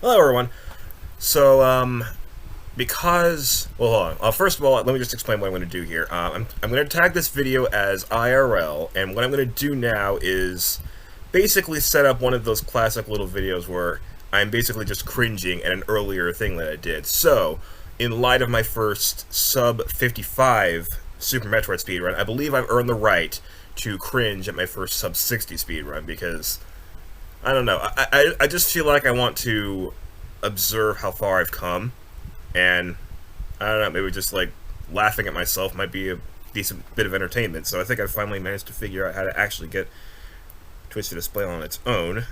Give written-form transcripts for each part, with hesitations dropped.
Hello, everyone. So, because well, hold on. First of all, let me just explain what I'm going to do here. I'm going to tag this video as IRL, and what I'm going to do now is basically set up one of those classic little videos where I'm basically just cringing at an earlier thing that I did. So, in light of my first sub 55 Super Metroid speedrun, I believe I've earned the right to cringe at my first sub 60 speedrun because I don't know. I just feel like I want to observe how far I've come, and I don't know. Maybe just like laughing at myself might be a decent bit of entertainment. So I think I finally managed to figure out how to actually get Twitch to display on its own.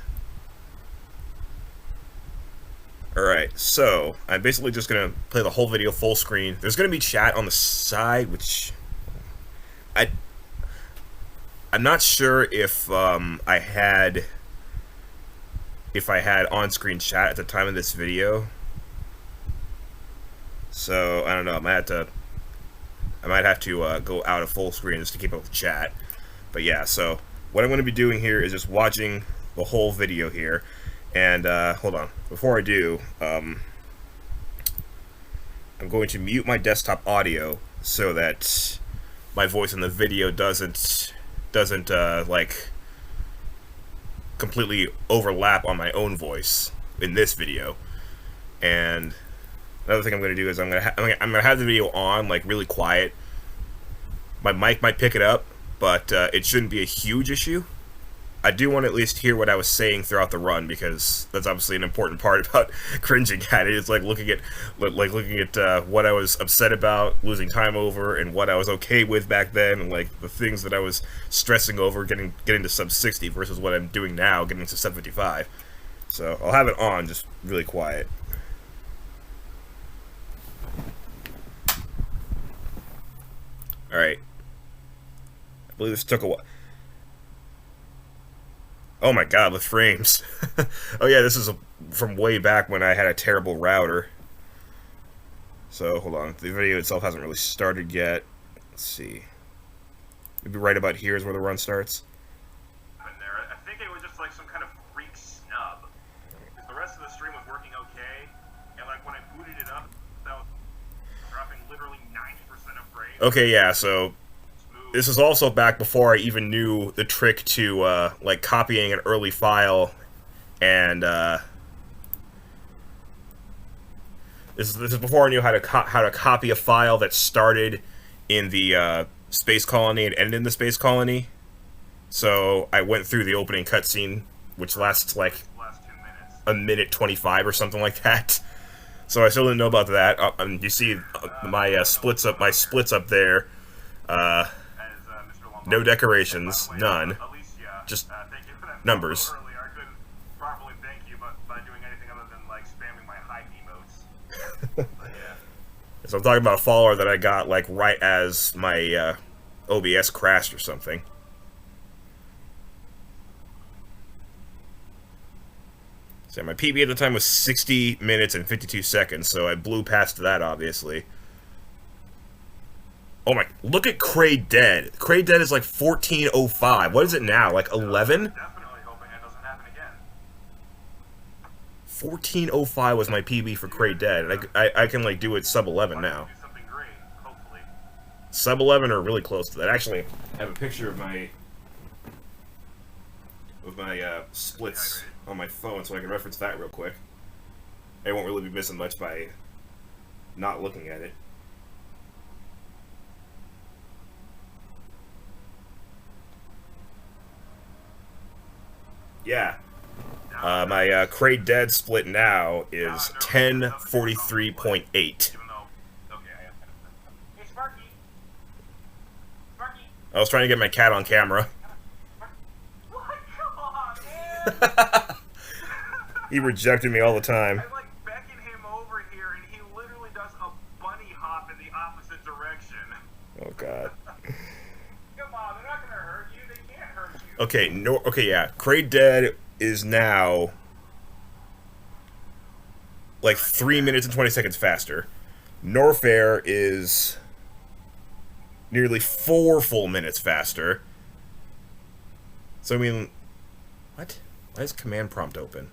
Alright, so I'm basically just gonna play the whole video full screen. There's gonna be chat on the side, which I'm not sure if I had on-screen chat at the time of this video. So I don't know. I might have to go out of full screen just to keep up with chat. But yeah, so what I'm going to be doing here is just watching the whole video here. And hold on, before I do, I'm going to mute my desktop audio so that my voice in the video doesn't like completely overlap on my own voice in this video. And another thing I'm going to do is I'm going to have the video on like really quiet. My mic might pick it up, but it shouldn't be a huge issue. I do want to at least hear what I was saying throughout the run, because that's obviously an important part about cringing at it. It's like looking at what I was upset about losing time over, and what I was okay with back then, and like the things that I was stressing over getting to sub 60 versus what I'm doing now getting to sub 55. So I'll have it on just really quiet. All right. I believe this took a while. Oh my god, the frames. Oh yeah, this is from way back when I had a terrible router. So, hold on. The video itself hasn't really started yet. Let's see. Maybe right about here is where the run starts. I think it was just like some kind of freak snub. Because the rest of the stream was working okay, and like when I booted it up, that was dropping literally 90% of frames. Okay, yeah, so this is also back before I even knew the trick to, like, copying an early file, and, this is before I knew how to copy a file that started in the, space colony and ended in the space colony. So, I went through the opening cutscene, which lasts, like, a minute 25 or something like that. So I still didn't know about that. You see my splits up there, no decorations, none. Just numbers. I couldn't properly thank you by doing anything other than like spamming my hype emotes. But yeah. So I'm talking about a follower that I got like right as my OBS crashed or something. So my PB at the time was 60 minutes and 52 seconds, so I blew past that obviously. Oh my, look at Cray Dead. Cray Dead is like 14:05. What is it now? Like 11? Definitely hoping that doesn't happen again. 14:05 was my PB for Cray Dead, and I can like do it sub 11 now. Do something great, hopefully. Sub 11 are really close to that. Actually, I have a picture of my splits on my phone, so I can reference that real quick. I won't really be missing much by not looking at it. Yeah. My Cray Dead split now is 10:43.8. Hey, Sparky. Sparky. I was trying to get my cat on camera. What? Come on, man. He rejected me all the time. I like beckon him over here, and he literally does a bunny hop in the opposite direction. Oh god. Come on, they're not gonna hurt you. They can't hurt you. Okay, okay, yeah. Cray Dead is now like 3 minutes and 20 seconds faster. Norfair is nearly 4 full minutes faster. So I mean, what? Why is command prompt open?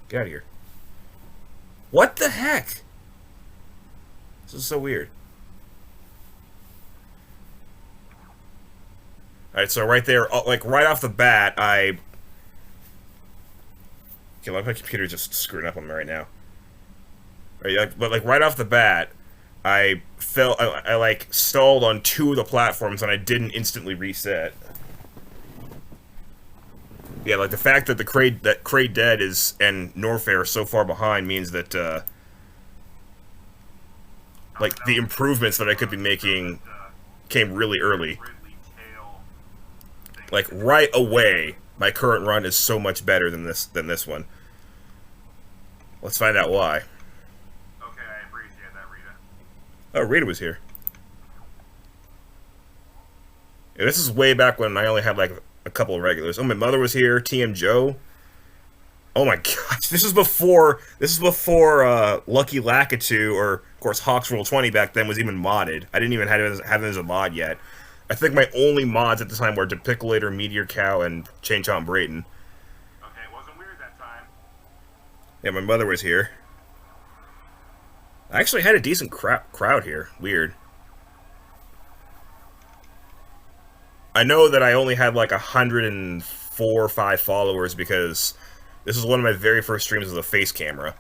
Get out of here. What the heck? This is so weird. Alright, so right there, like right off the bat, I... Okay, my computer's just screwing up on me right now. Right, but like right off the bat, I like stalled on 2 of the platforms and I didn't instantly reset. Yeah, like the fact that Kraid Dead is and Norfair are so far behind means that like the improvements that I could be making came really early. Like right away, my current run is so much better than this one. Let's find out why. Okay, I appreciate that, Rita. Oh, Rita was here. Yeah, this is way back when I only had like a couple of regulars. Oh, my mother was here. TM Joe. Oh my gosh, this is before Lucky Lakitu, or of course Hawks Roll 20 back then was even modded. I didn't even have it as a mod yet. I think my only mods at the time were Depiccolator, Meteor Cow, and Chain Chomp Brayton. Okay, it wasn't weird that time. Yeah, my mother was here. I actually had a decent crowd here. Weird. I know that I only had like 104 or 5 followers because this was one of my very first streams with a face camera.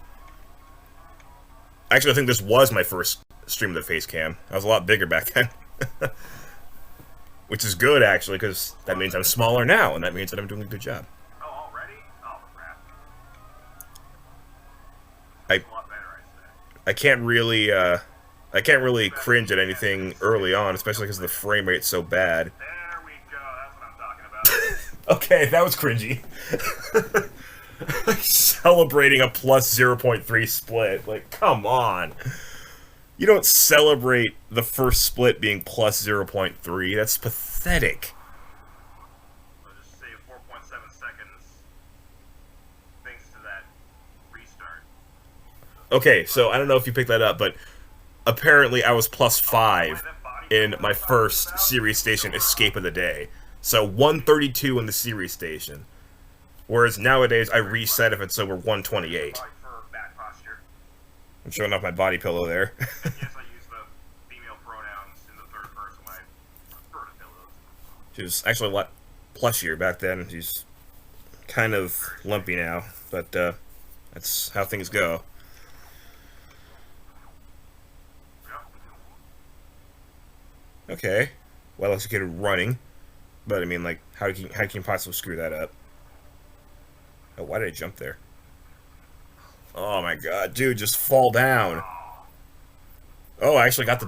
Actually, I think this was my first stream with a face cam. I was a lot bigger back then. Which is good, actually, because that means I'm smaller now, and that means that I'm doing a good job. Oh, already? Oh, crap. I can't really, cringe at anything early on, especially because the frame rate's so bad. There we go, that's what I'm talking about. Okay, that was cringy. Celebrating a plus 0.3 split. Like, come on. You don't celebrate the first split being plus 0.3. That's pathetic. So just save 4.7 seconds thanks to that restart. Okay, so I don't know if you picked that up, but apparently I was plus 5 in my first series station escape of the day. So 132 in the series station. Whereas nowadays I reset if it's over 128. I'm showing off my body pillow there. Yes, I use the female pronouns in the third person when I refer to pillows. She was actually a lot plushier back then. She's kind of lumpy now, but that's how things go. Okay, well executed running, but I mean, like, how can you possibly screw that up? Oh, why did I jump there? Oh my god, dude, just fall down. Oh, I actually got the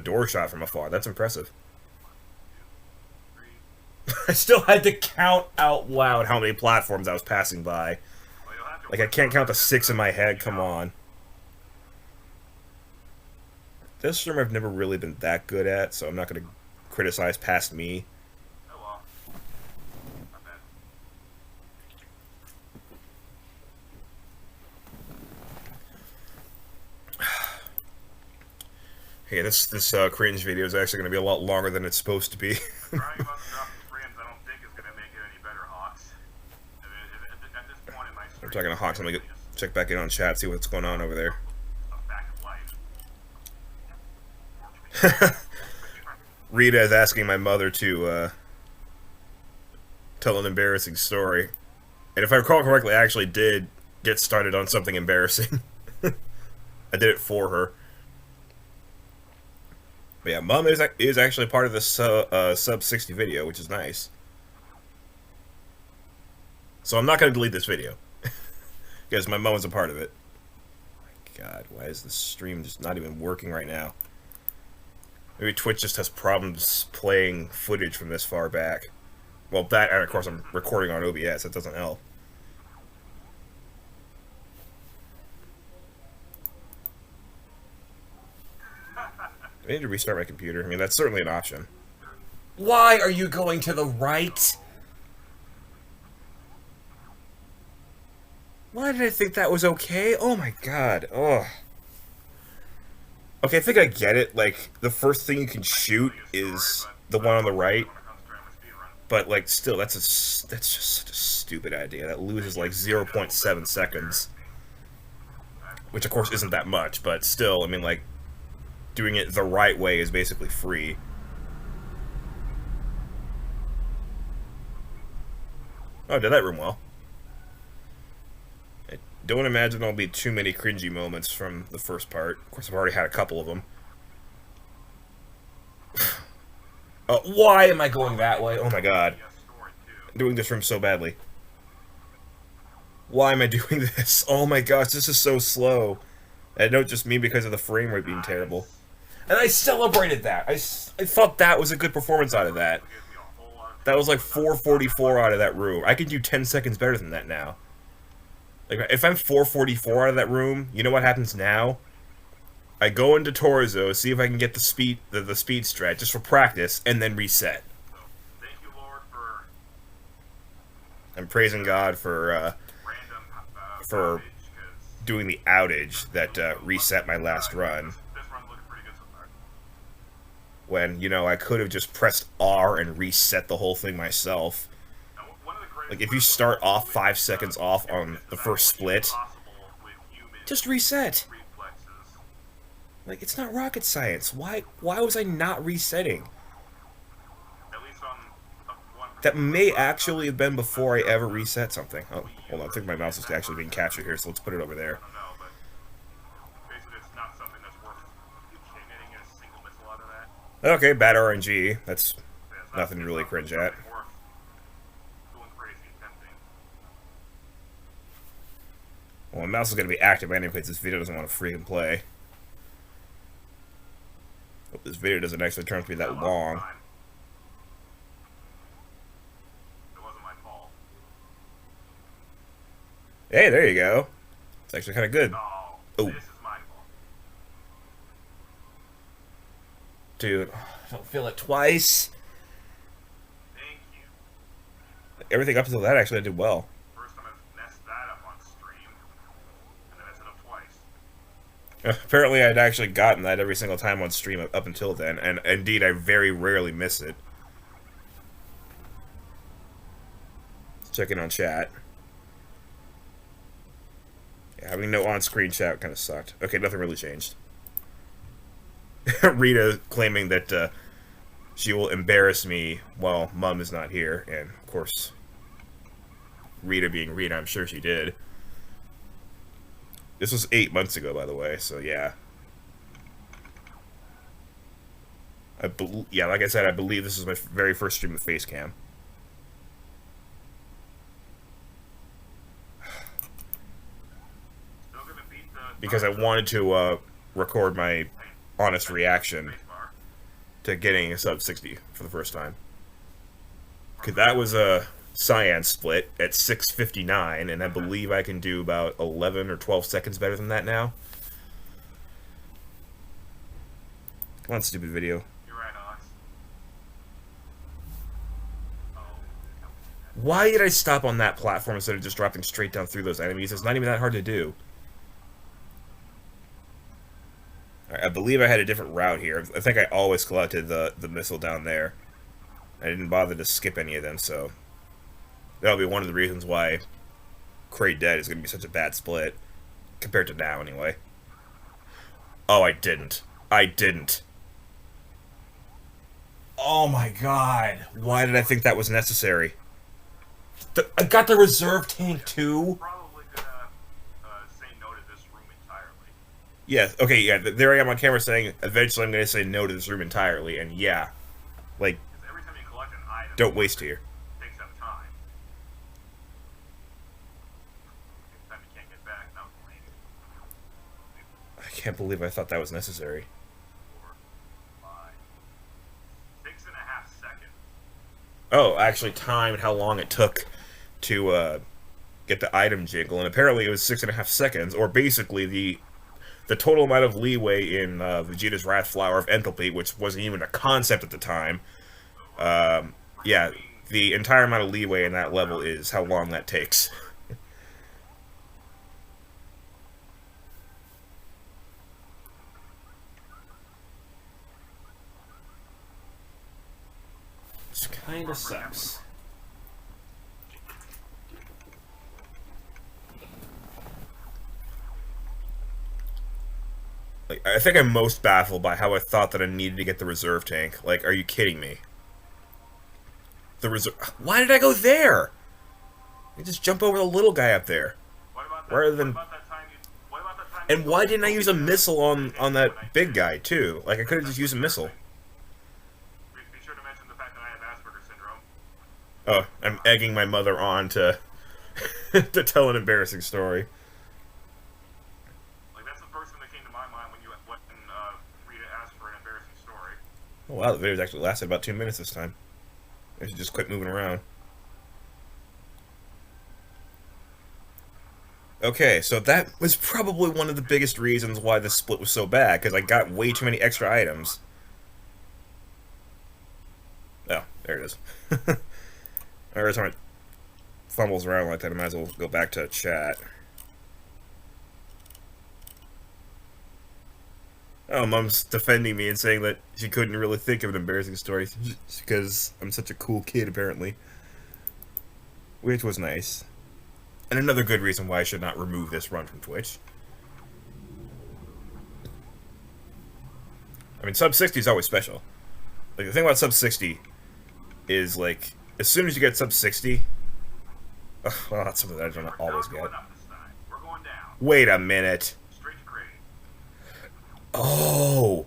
door shot from afar. That's impressive. I still had to count out loud how many platforms I was passing by. Like, I can't count the 6 in my head, come on. This stream I've never really been that good at, so I'm not going to criticize past me. Hey, this cringe video is actually going to be a lot longer than it's supposed to be. Trying about to drop the frames, I don't think is going to make it any better, Hawks. At this point in my stream, I'm talking to Hawks. Let me check back in on chat, see what's going on over there. A fact of life. Rita is asking my mother to tell an embarrassing story. And if I recall correctly, I actually did get started on something embarrassing. I did it for her. But yeah, Mom is actually part of the sub 60 video, which is nice. So I'm not going to delete this video. Because my mom was a part of it. My god, why is the stream just not even working right now? Maybe Twitch just has problems playing footage from this far back. Well, that, and of course I'm recording on OBS, that doesn't help. I need to restart my computer. I mean, that's certainly an option. Why are you going to the right? Why did I think that was okay? Oh my god. Oh. Okay, I think I get it. Like, the first thing you can shoot is the one on the right. But like, still, that's just such a stupid idea. That loses like 0.7 seconds, which of course isn't that much, but still, I mean, like, doing it the right way is basically free. Oh, did that room well. I don't imagine there'll be too many cringy moments from the first part. Of course, I've already had a couple of them. Why am I going that way? Oh my god. I'm doing this room so badly. Why am I doing this? Oh my gosh, this is so slow. I don't just mean because of the frame rate being terrible. And I celebrated that. I thought that was a good performance out of that. That was like 444 out of that room. I can do 10 seconds better than that now. Like, if I'm 444 out of that room, you know what happens now? I go into Torzo, see if I can get the speed strat just for practice, and then reset. Thank you, Lord, for I'm praising God for random for outage, 'cause doing the outage that reset my last run. this run's looking pretty good so far. When, you know, I could have just pressed R and reset the whole thing myself. Now, one of the greatest Like, if you start off 5 seconds off on the first split, just reset. reflexes. Like, it's not rocket science. Why was I not resetting? At least on one That may actually have been before I ever reset something. Oh, hold on. I think my mouse is actually being captured here, so let's put it over there. I don't know, but basically it's not something that's worth getting a single missile out of that. Okay, bad RNG. That's Yeah, it's nothing to really it's cringe something at. worth going crazy and tempting. Well, my mouse is going to be active anyway because this video doesn't want to freaking play. Hope this video doesn't actually turn out to be that long. It wasn't my fault. Hey, there you go. It's actually kind of good. Oh, Oh. this is my fault. Dude, I don't feel it twice. Thank you. Everything up until that, actually, I did well. First time I've messed that up on stream, and then I messed it up twice. Apparently, I'd actually gotten that every single time on stream up until then, and indeed, I very rarely miss it. Let's check in on chat. Yeah, having no on-screen chat kind of sucked. Okay, nothing really changed. Rita claiming that she will embarrass me while Mum is not here, and of course, Rita being Rita, I'm sure she did. This was 8 months ago, by the way, so yeah. Yeah, like I said, I believe this is my very first stream with Facecam. Still gonna beat the Because I wanted to record my honest reaction spacebar. to getting a sub 60 for the first time. Because that was a cyan split at 6:59, and I believe I can do about 11 or 12 seconds better than that now. Come on, stupid video. You're right, Alex. Oh. Why did I stop on that platform instead of just dropping straight down through those enemies? It's not even that hard to do. Alright, I believe I had a different route here. I think I always collected the missile down there. I didn't bother to skip any of them, so that'll be one of the reasons why Cray Dead is going to be such a bad split. Compared to now, anyway. Oh, I didn't. I didn't. Oh my god. Why did I think that was necessary? I got the reserve tank too? Probably gonna say no to this room entirely. Yeah, okay, yeah, there I am on camera saying, eventually I'm going to say no to this room entirely, and yeah. Like, Because every time you collect an item, don't waste here. it takes up time. Time you can't get back, not playing. I can't believe I thought that was necessary. 4, 5, 6.5 seconds. Oh, I actually timed how long it took to get the item jingle, and apparently it was 6.5 seconds, or basically the total amount of leeway in Vegeta's Wrath Flower of Enthalpy, which wasn't even a concept at the time. Yeah, the entire amount of leeway in that level is how long that takes. Kinda sucks. Like, I think I'm most baffled by how I thought that I needed to get the reserve tank. Like, are you kidding me? The reserve... Why did I go there? I just jump over the little guy up there. Rather than... And why didn't I use a missile on that big guy, too? Like, I could have just used a missile. Be sure to mention the fact that I have Asperger's syndrome. Oh, I'm egging my mother on to to tell an embarrassing story. Like, that's the first thing that came to my mind when you went and Rita asked for an embarrassing story. Oh wow, the video's actually lasted about 2 minutes this time. I should just quit moving around. Okay, so that was probably one of the biggest reasons why the split was so bad, because I got way too many extra items. Oh, there it is. Every time it fumbles around like that, I might as well go back to chat. Oh, Mom's defending me and saying that she couldn't really think of an embarrassing story because I'm such a cool kid, apparently. Which was nice. And another good reason why I should not remove this run from Twitch. I mean, sub 60 is always special. Like, the thing about sub 60 is, like, as soon as you get sub 60... well, that's something that I don't always get. We're going down. Wait a minute. Straight to grade. Oh!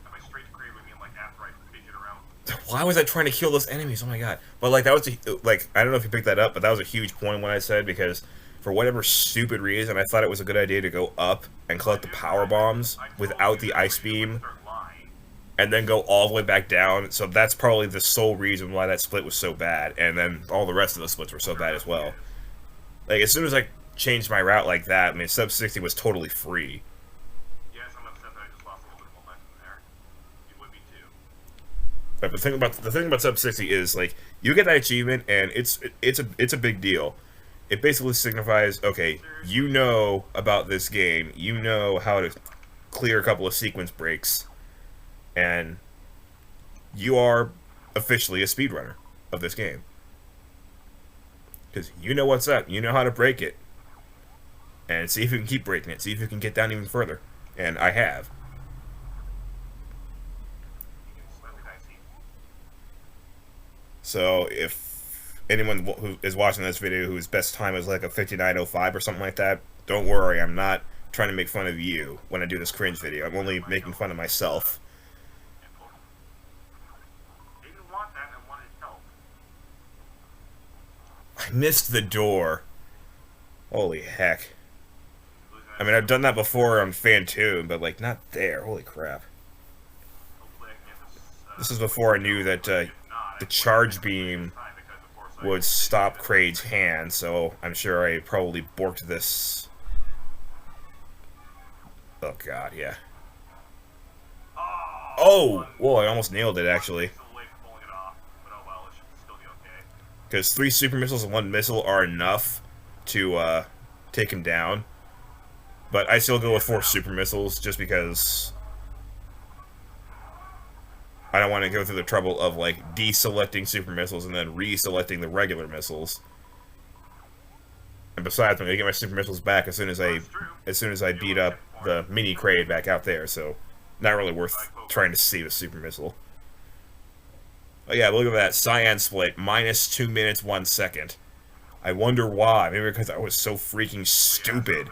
By straight to grade, we mean, like, after I figured around. Why was I trying to kill those enemies? Oh my god. But, like, that was, like, I don't know if you picked that up, but that was a huge point when I said, because for whatever stupid reason, I thought it was a good idea to go up and collect the power bombs without the ice beam, and then go all the way back down. So that's probably the sole reason why that split was so bad, and then all the rest of the splits were so bad as well. Like, as soon as I changed my route like that, I mean, sub 60 was totally free. Yes, I'm upset that I just lost a little bit of momentum there. You would be too. But the thing about sub 60 is, like, you get that achievement, and it's a big deal. It basically signifies, okay, you know about this game, you know how to clear a couple of sequence breaks, and you are officially a speedrunner of this game. Because you know what's up, you know how to break it, and see if you can keep breaking it, see if you can get down even further. And I have. So if anyone who is watching this video whose best time is like a 59:05 or something like that, don't worry, I'm not trying to make fun of you when I do this cringe video. I'm only making fun of myself. I missed the door. Holy heck. I mean, I've done that before on Fantoon, but, like, not there. Holy crap. This is before I knew that the charge beam would stop Kraid's hand, so I'm sure I probably borked this. Oh, God, yeah. Oh! Whoa, I almost nailed it, actually. Because 3 super missiles and 1 missile are enough to take him down. But I still go with 4 super missiles just because I don't want to go through the trouble of, like, deselecting super missiles and then reselecting the regular missiles. And besides, I'm gonna get my super missiles back as soon as I beat up the mini Kraid back out there. So, not really worth trying to save a super missile. Oh yeah, look at that. Cyan split. Minus 2 minutes, 1 second. I wonder why. Maybe because I was so freaking stupid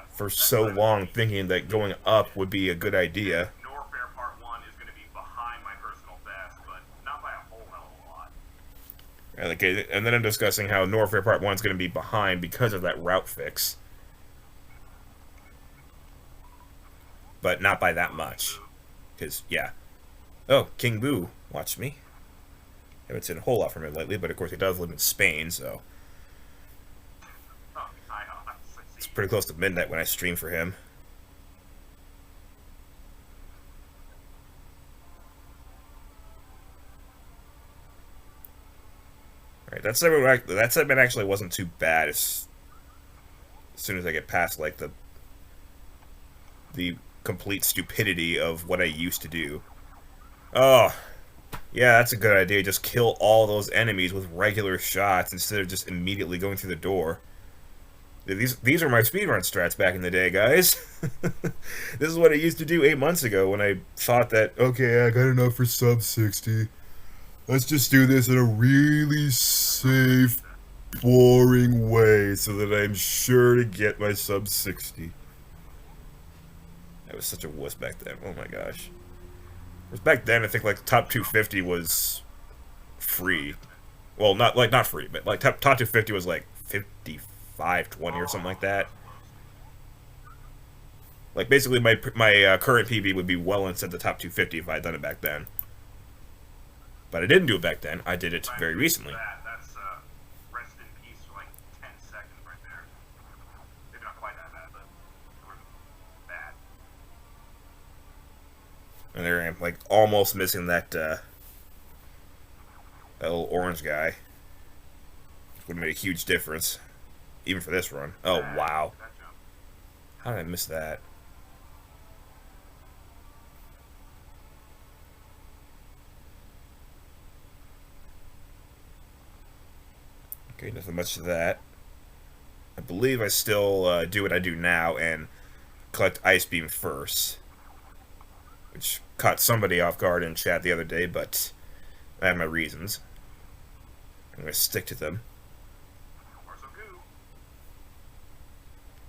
for so long thinking that going up would be a good idea. Norfair Part 1 is going to be behind my personal best, but not by a whole hell of a lot. Okay, and then I'm discussing how Norfair Part 1 is going to be behind because of that route fix. But not by that much. Because, yeah. Oh, King Boo, watch me. Haven't seen a whole lot from him lately, but of course he does live in Spain, so it's pretty close to midnight when I stream for him. Alright, that segment actually wasn't too bad as soon as I get past, like, the complete stupidity of what I used to do. Oh, Yeah, that's a good idea. Just kill all those enemies with regular shots instead of just immediately going through the door. These are my speedrun strats back in the day, guys. This is what I used to do 8 months ago when I thought that, okay, I got enough for sub 60. Let's just do this in a really safe, boring way so that I'm sure to get my sub 60. I was such a wuss back then. Oh my gosh. Whereas back then, I think like top 250 was free. Well, not free, but like top 250 was like 55.20 or something like that. Like basically, my current PB would be well inside the top 250 if I had done it back then. But I didn't do it back then. I did it very recently. That's rest in peace for like 10 seconds right there. Maybe not quite that bad, but bad. And there I am, like almost missing that little orange guy. Would have made a huge difference, even for this run. Oh wow! How did I miss that? Okay, nothing much to that. I believe I still do what I do now and collect Ice Beam first. Which caught somebody off guard in chat the other day, but I have my reasons. I'm going to stick to them.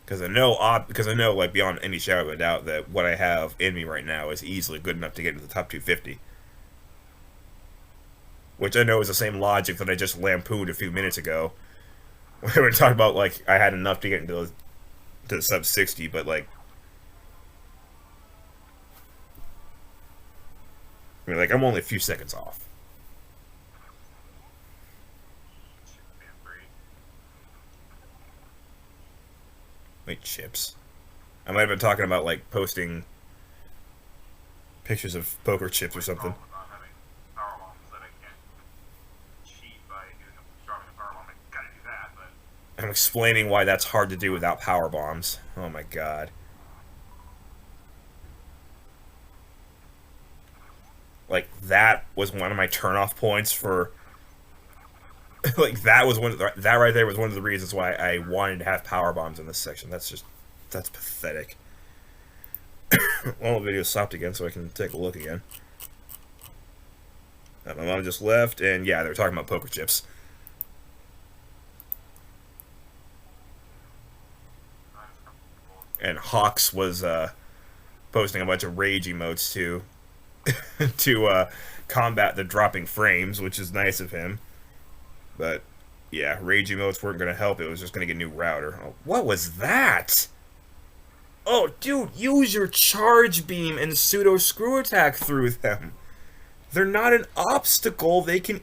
Because I know, like, beyond any shadow of a doubt that what I have in me right now is easily good enough to get into the top 250. Which I know is the same logic that I just lampooned a few minutes ago. When we were talking about, like, I had enough to get into the sub 60, but, like... I mean, like, I'm only a few seconds off. Wait, chips. I might have been talking about, like, posting pictures of poker chips or something. I'm explaining why that's hard to do without power bombs. Oh my god. Like, that was one of my turnoff points for... like, that right there was one of the reasons why I wanted to have power bombs in this section. That's pathetic. Well, the video stopped again, so I can take a look again. My mom just left, and yeah, they were talking about poker chips. And Hawks was posting a bunch of rage emotes too, to combat the dropping frames, which is nice of him. But yeah, rage emotes weren't going to help. It was just going to get a new router. Oh, what was that? Oh, dude, use your charge beam and pseudo screw attack through them. They're not an obstacle. They can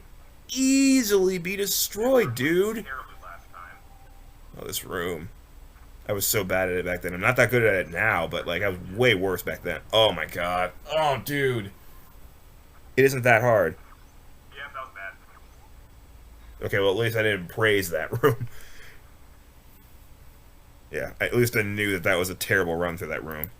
easily be destroyed, dude. Oh, this room. I was so bad at it back then. I'm not that good at it now, but like I was way worse back then. Oh my god. Oh, dude. It isn't that hard. Yeah, that was bad. Okay, well at least I didn't praise that room. Yeah, at least I knew that that was a terrible run through that room.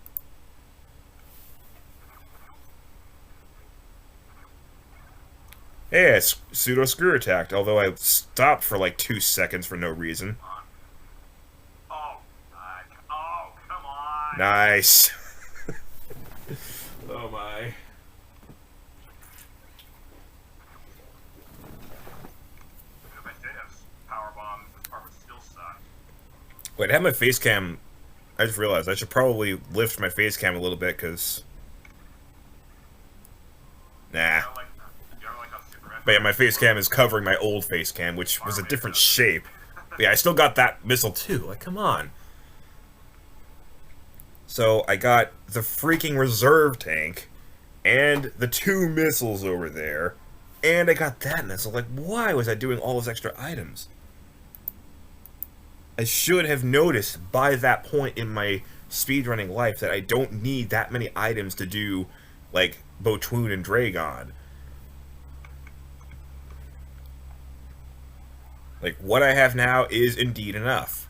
Hey, I pseudo screw attacked, although I stopped for like 2 seconds for no reason. Oh, God. Oh, come on. Nice. Oh my. If I did have power bombs, this part would still suck. Wait, I have my face cam. I just realized I should probably lift my face cam a little bit, because... Nah. But yeah, my face cam is covering my old face cam, which was a different shape. But yeah, I still got that missile too. Like, come on. So I got the freaking reserve tank, and the 2 missiles over there, and I got that missile. Like, why was I doing all those extra items? I should have noticed by that point in my speedrunning life that I don't need that many items to do, like, Botoon and Dragon. Like, what I have now is indeed enough.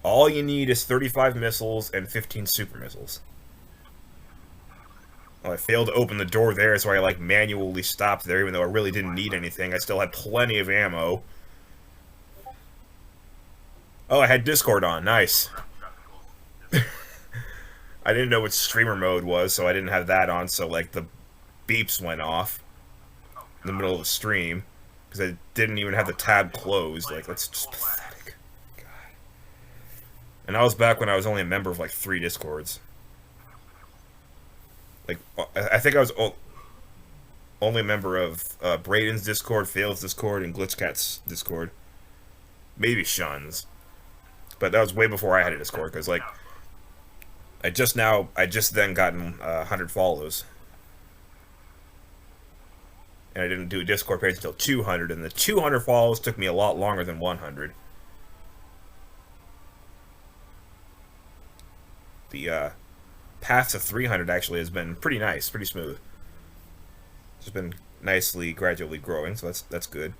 All you need is 35 missiles and 15 super missiles. Oh, I failed to open the door there, so I, like, manually stopped there, even though I really didn't need anything. I still had plenty of ammo. Oh, I had Discord on. Nice. I didn't know what streamer mode was, so I didn't have that on, so, like, the beeps went off in the middle of the stream. Because I didn't even have the tab closed. Like, that's just pathetic. God. And I was back when I was only a member of, like, 3 Discords. Like, I think I was only a member of Braden's Discord, Fail's Discord, and Glitchcat's Discord. Maybe Shun's. But that was way before I had a Discord, because, like, I just then gotten 100 follows. And I didn't do a Discord page until 200, and the 200 follows took me a lot longer than 100. The path to 300 actually has been pretty nice, pretty smooth. It's been nicely, gradually growing, so that's good.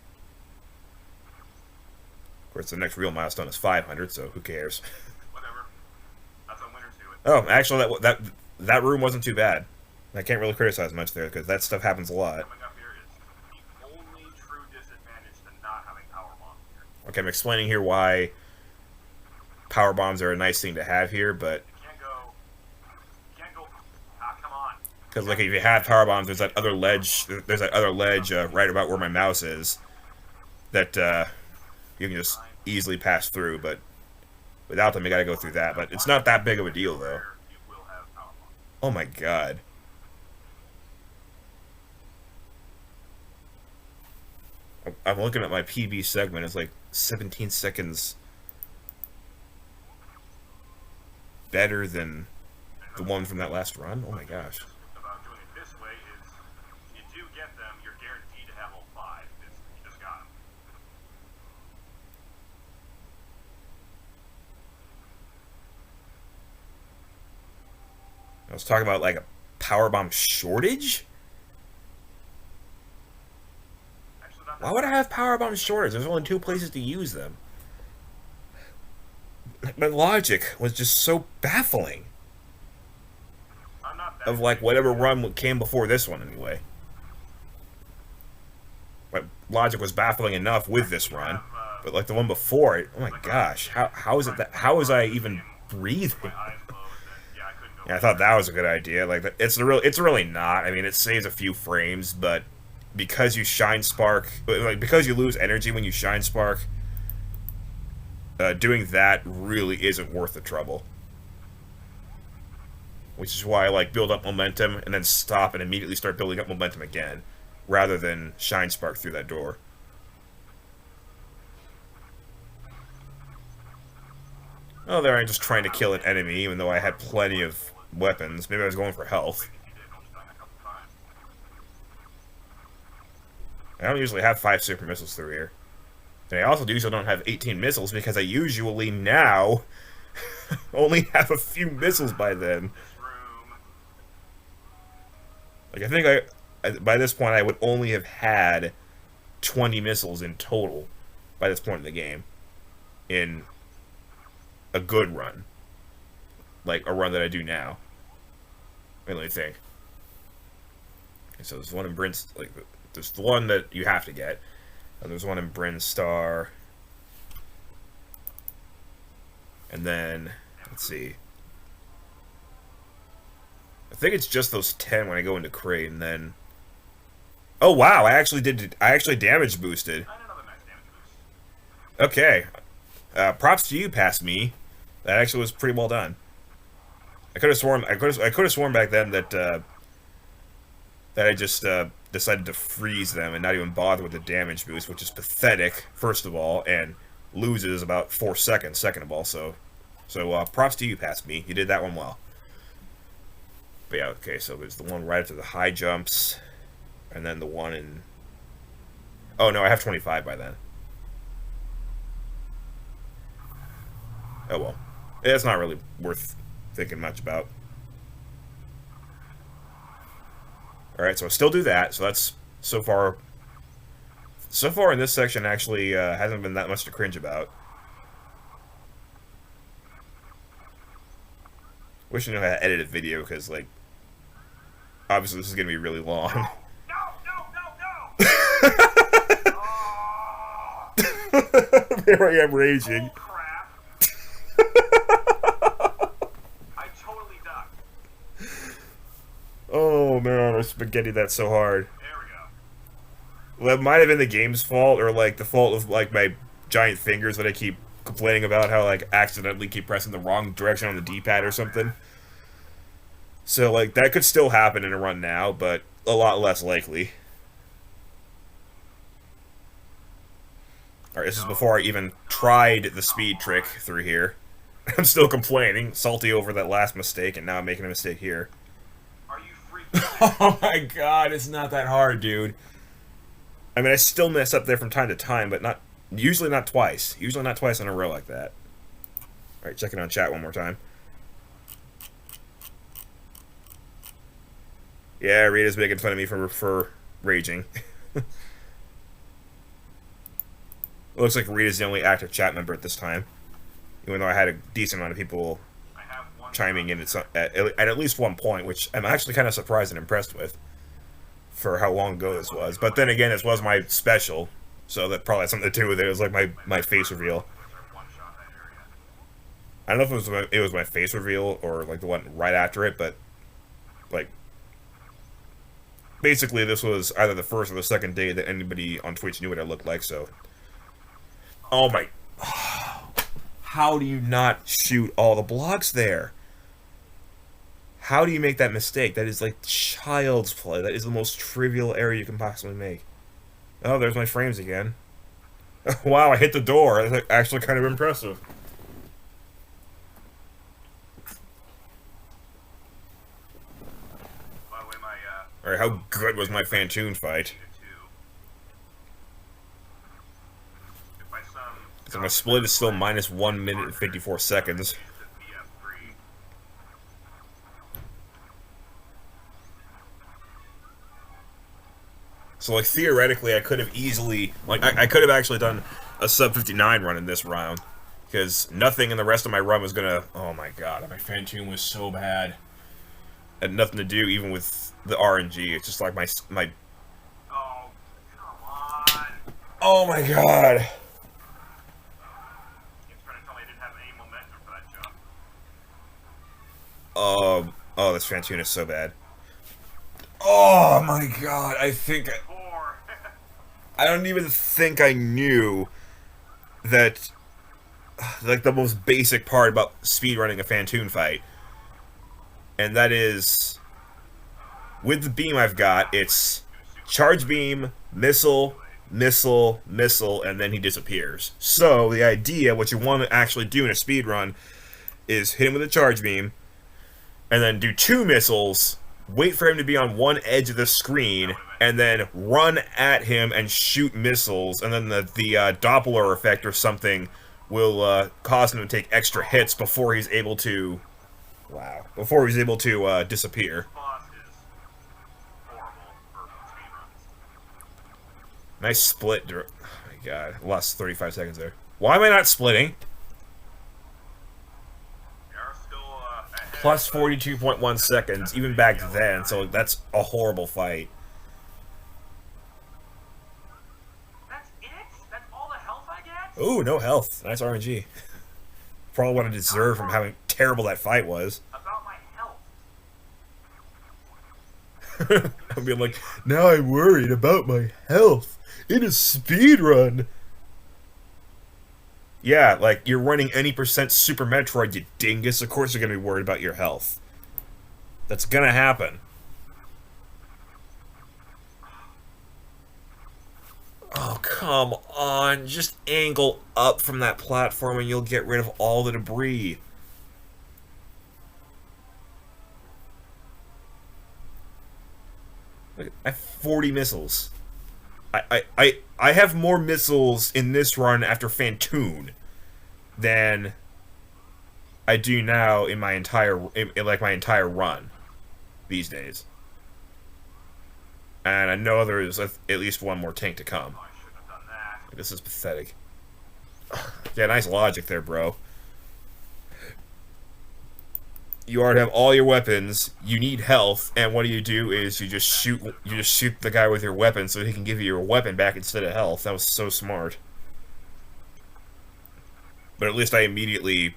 Of course, the next real milestone is 500, so who cares? Whatever. That's a winner to it. Oh, actually, that room wasn't too bad. I can't really criticize much there, because that stuff happens a lot. Coming up here is the only true disadvantage to not having power bombs here. Okay, I'm explaining here why power bombs are a nice thing to have here, but You can't go. Ah, come on. because like if you have power bombs, there's that other ledge. Right about where my mouse is that you can just easily pass through. But without them, you gotta go through that. But it's not that big of a deal, though. You will have power bombs. Oh my god. I'm looking at my PB segment. It's like 17 seconds better than the one from that last run. Oh my gosh. About doing it this way is, if you do get them, you're guaranteed to have all 5. You just got them. I was talking about like a power bomb shortage. Actually, not Why that would I have power bomb shortage? There's only 2 places to use them. My logic was just so baffling. I'm not that Of like whatever run came before this one, anyway. My logic was baffling enough with this run, but like the one before it, oh my gosh, how is it that how was I even breathing? my eyes closed and yeah, I couldn't go. Yeah, I thought that was a good idea. Like it's really not. I mean, it saves a few frames, but because you shine spark, like because you lose energy when you shine spark, doing that really isn't worth the trouble. Which is why I like build up momentum and then stop and immediately start building up momentum again, rather than shine spark through that door. Oh, there I'm just trying to kill an enemy, even though I had plenty of weapons. Maybe I was going for health. I don't usually have 5 super missiles through here. And I also usually don't have 18 missiles because I usually now only have a few missiles by then. Like I think by this point I would only have had 20 missiles in total by this point in the game in a good run. Like a run that I do now. Wait, let me think. Okay, so there's one in Bryn's, like there's the one that you have to get. And there's one in Bryn Star. And then, let's see. I think it's just those 10 when I go into crate, and then... Oh, wow, I actually damage boosted. Okay. Props to you, past me. That actually was pretty well done. I could have sworn back then that, that I just, decided to freeze them and not even bother with the damage boost, which is pathetic, first of all, and loses about 4 seconds, second of all, so props to you, past me. You did that one well. But yeah, okay, so there's the one right after the high jumps, and then the one in... Oh, no, I have 25 by then. Oh, well. It's not really worth thinking much about. Alright, so I'll still do that, so that's so far in this section actually hasn't been that much to cringe about. Wish I knew how to edit a video, because, like, Obviously, this is going to be really long. No, no, no, no, no! Oh, There I am raging. oh crap. I totally ducked. Oh man, I spaghetti that so hard. There we go. Well, that might have been the game's fault, or like the fault of like my giant fingers that I keep complaining about how like accidentally keep pressing the wrong direction on the D-pad or something. So like that could still happen in a run now, but a lot less likely. Alright, this is before I even tried the speed trick through here. I'm still complaining, salty over that last mistake, and now I'm making a mistake here. Are you freaking Oh my god, it's not that hard, dude. I mean, I still mess up there from time to time, but usually not twice. Usually not twice in a row like that. Alright, checking on chat one more time. Yeah, Rita's making fun of me for raging. It looks like Rita's the only active chat member at this time. Even though I had a decent amount of people chiming in at least one point, which I'm actually kind of surprised and impressed with for how long ago this was. But then again, this was my special, so that probably had something to do with it. It was like my face reveal. I don't know if it was my face reveal or like the one right after it, but like basically this was either the first or the second day that anybody on Twitch knew what I looked like. So, oh my. How do you not shoot all the blocks there? How do you make that mistake? That is like child's play. That is the most trivial error you can possibly make. Oh, there's my frames again. Wow, I hit the door. That's actually kind of impressive. Alright, how good was my Fantoon fight? So my split is still minus 1 minute and 54 seconds. So, like, theoretically, I could have easily... Like, I could have actually done a sub-59 run in this round. Because nothing in the rest of my run was gonna... Oh my god, my Fantoon was so bad. It had nothing to do even with the RNG. It's just like my... Oh, come on. Oh my god. Oh, this Fantoon is so bad. Oh my god, I don't even think I knew that, like, the most basic part about speedrunning a Fantoon fight. And that is, with the beam I've got, it's charge beam, missile, missile, missile, and then he disappears. So, the idea, what you want to actually do in a speedrun, is hit him with a charge beam, and then do 2 missiles, wait for him to be on one edge of the screen, and then run at him and shoot missiles, and then the Doppler effect or something will cause him to take extra hits before he's able to... Wow. Before he's able to disappear. Nice split. Oh my god. I lost 35 seconds there. Why am I not splitting? Plus 42.1 seconds, even back then, so that's a horrible fight. That's it? That's all the health I get? Ooh, no health. Nice RNG. Probably what I deserve from how terrible that fight was. About my health. I'm being like, now I'm worried about my health in a speedrun. Yeah, like, you're running any percent Super Metroid, you dingus. Of course you're gonna be worried about your health. That's gonna happen. Oh, come on. Just angle up from that platform and you'll get rid of all the debris. Look, I have 40 missiles. I have more missiles in this run after Fantoon than I do now in my entire my entire run these days. And I know there's at least one more tank to come. I shouldn't have done that. This is pathetic. Yeah, nice logic there, bro. You already have all your weapons. You need health, and what do? Is you just shoot the guy with your weapon so he can give you your weapon back instead of health. That was so smart. But at least I immediately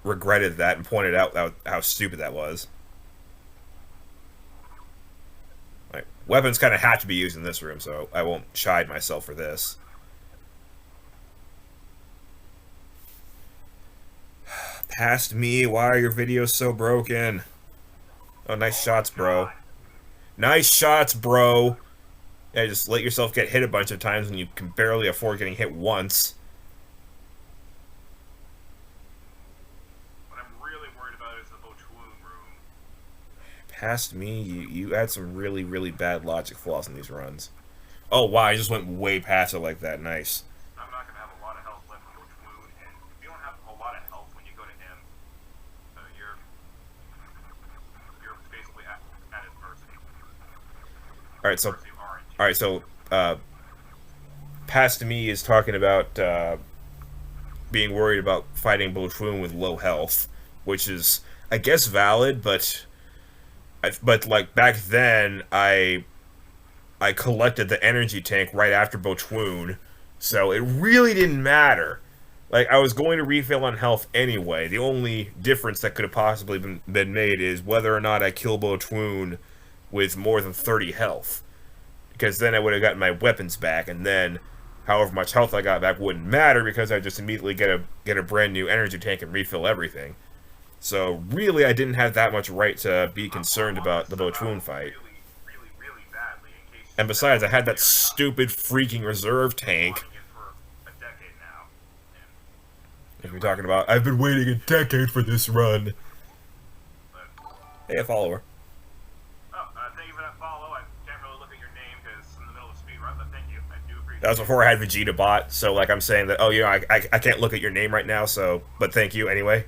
regretted that and pointed out how stupid that was. Like, weapons kind of have to be used in this room, so I won't chide myself for this. Past me, why are your videos so broken? Oh, nice shots, bro. Nice shots, bro. Yeah, just let yourself get hit a bunch of times when you can barely afford getting hit once. What I'm really worried about is the Bochwoon room. Past me, you had some really, really bad logic flaws in these runs. Oh, wow, I just went way past it like that. Nice. I'm not going to have a lot of health left in Bochwoon, and if you don't have a lot of health when you go to him, you're basically at his mercy. Alright, so, past me is talking about, being worried about fighting Bochwoon with low health, which is, I guess, valid, but like, back then, I collected the energy tank right after Bochwoon, so it really didn't matter. Like, I was going to refill on health anyway. The only difference that could have possibly been made is whether or not I kill Bochwoon with more than 30 health. Because then I would have gotten my weapons back, and then however much health I got back wouldn't matter because I just immediately get a brand new energy tank and refill everything. So really, I didn't have that much right to be concerned about the Bochwoon fight. Really badly, in case And besides, I had that stupid freaking reserve tank. for a decade now. If you're talking about, I've been waiting a decade for this run. Hey, a follower. Thank you for that follow. I can't really look at your name because I'm in the middle of a speed run, but thank you. I do appreciate it. That was before I had Vegeta bot, so like I'm saying that, oh, you know, I can't look at your name right now, so, but thank you anyway.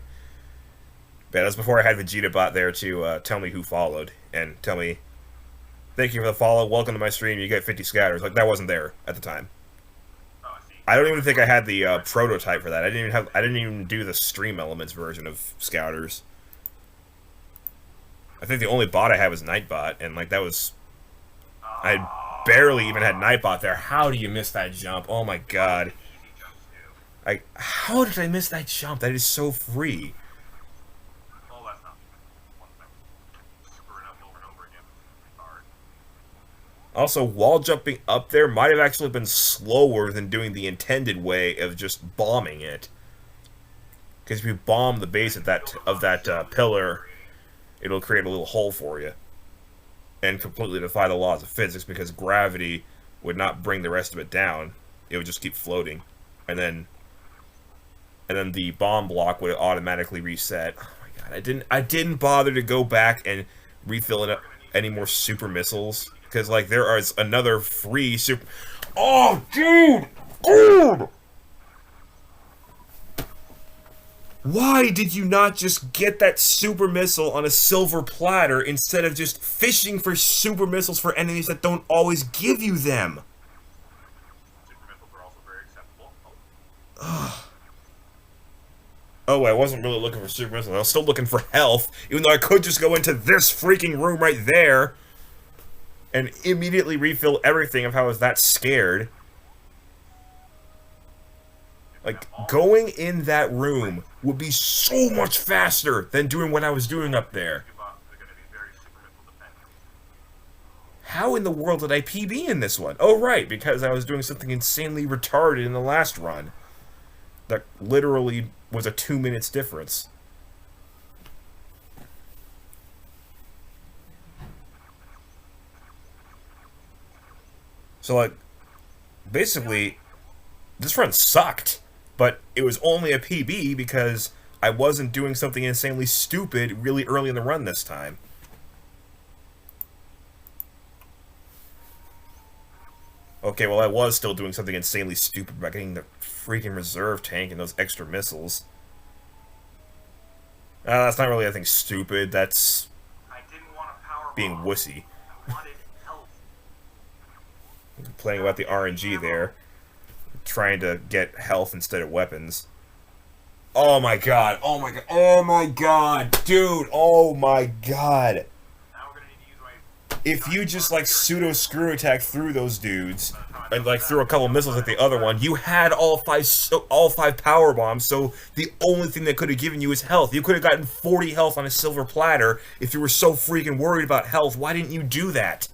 Yeah, that was before I had Vegeta bot there to tell me who followed, and tell me, thank you for the follow, welcome to my stream, you get 50 scatters. Like, that wasn't there at the time. Oh, I see. I don't even think I had the prototype for that. I didn't even do the stream elements version of scouters. I think the only bot I had was Nightbot, and like that was, I barely even had Nightbot there. How do you miss that jump? Oh my god! Easy jumps too. Like, how did I miss that jump? That is so free. Oh, that's not one thing. Screwing up over and over again. It's hard. Also, wall jumping up there might have actually been slower than doing the intended way of just bombing it. Because if you bomb the base of that pillar, it'll create a little hole for you. And completely defy the laws of physics, because gravity would not bring the rest of it down. It would just keep floating. And then the bomb block would automatically reset. Oh my god, I didn't bother to go back and refill it up any more super missiles. Because, like, there is another free super... Oh, dude! Dude! Why did you not just get that super missile on a silver platter instead of just fishing for super missiles for enemies that don't always give you them? Super missiles are also very acceptable. Oh, I wasn't really looking for super missiles. I was still looking for health, even though I could just go into this freaking room right there and immediately refill everything if I was that scared. Like, going in that room would be so much faster than doing what I was doing up there. How in the world did I PB in this one? Oh, right, because I was doing something insanely retarded in the last run. That literally was a 2 minutes difference. So, like, basically, this run sucked. But it was only a PB because I wasn't doing something insanely stupid really early in the run this time. Okay, well, I was still doing something insanely stupid by getting the freaking reserve tank and those extra missiles. That's not really anything stupid. That's being wussy. Playing about the RNG there. Trying to get health instead of weapons. Oh my god. Oh my god. Oh my god. Dude. Oh my god. Now we're gonna need to use my... If you just like pseudo screw attack through those dudes and like threw a couple missiles at the other one, you had all five power bombs. So the only thing that could have given you is health. You could have gotten 40 health on a silver platter if you were so freaking worried about health. Why didn't you do that?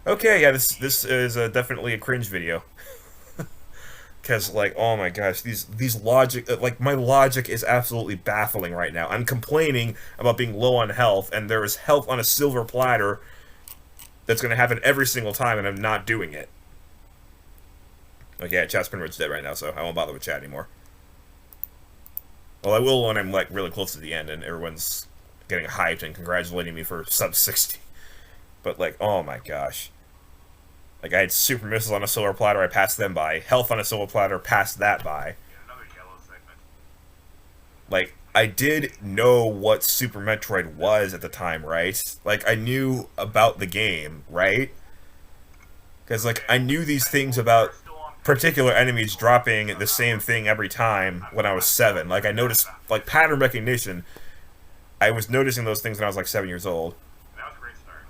Okay, yeah, this is definitely a cringe video. Because, like, oh my gosh, these logic, like, my logic is absolutely baffling right now. I'm complaining about being low on health, and there is health on a silver platter that's going to happen every single time, and I'm not doing it. Okay, chat's pretty much dead right now, so I won't bother with chat anymore. Well, I will when I'm, like, really close to the end, and everyone's getting hyped and congratulating me for sub 60. But, like, oh my gosh. Like, I had super missiles on a silver platter, I passed them by. Health on a silver platter, passed that by. Another yellow segment. Like, I did know what Super Metroid was at the time, right? Like, I knew about the game, right? Because, like, I knew these things about particular enemies dropping the same thing every time when I was 7. Like, I noticed, like, pattern recognition. I was noticing those things when I was, like, 7 years old.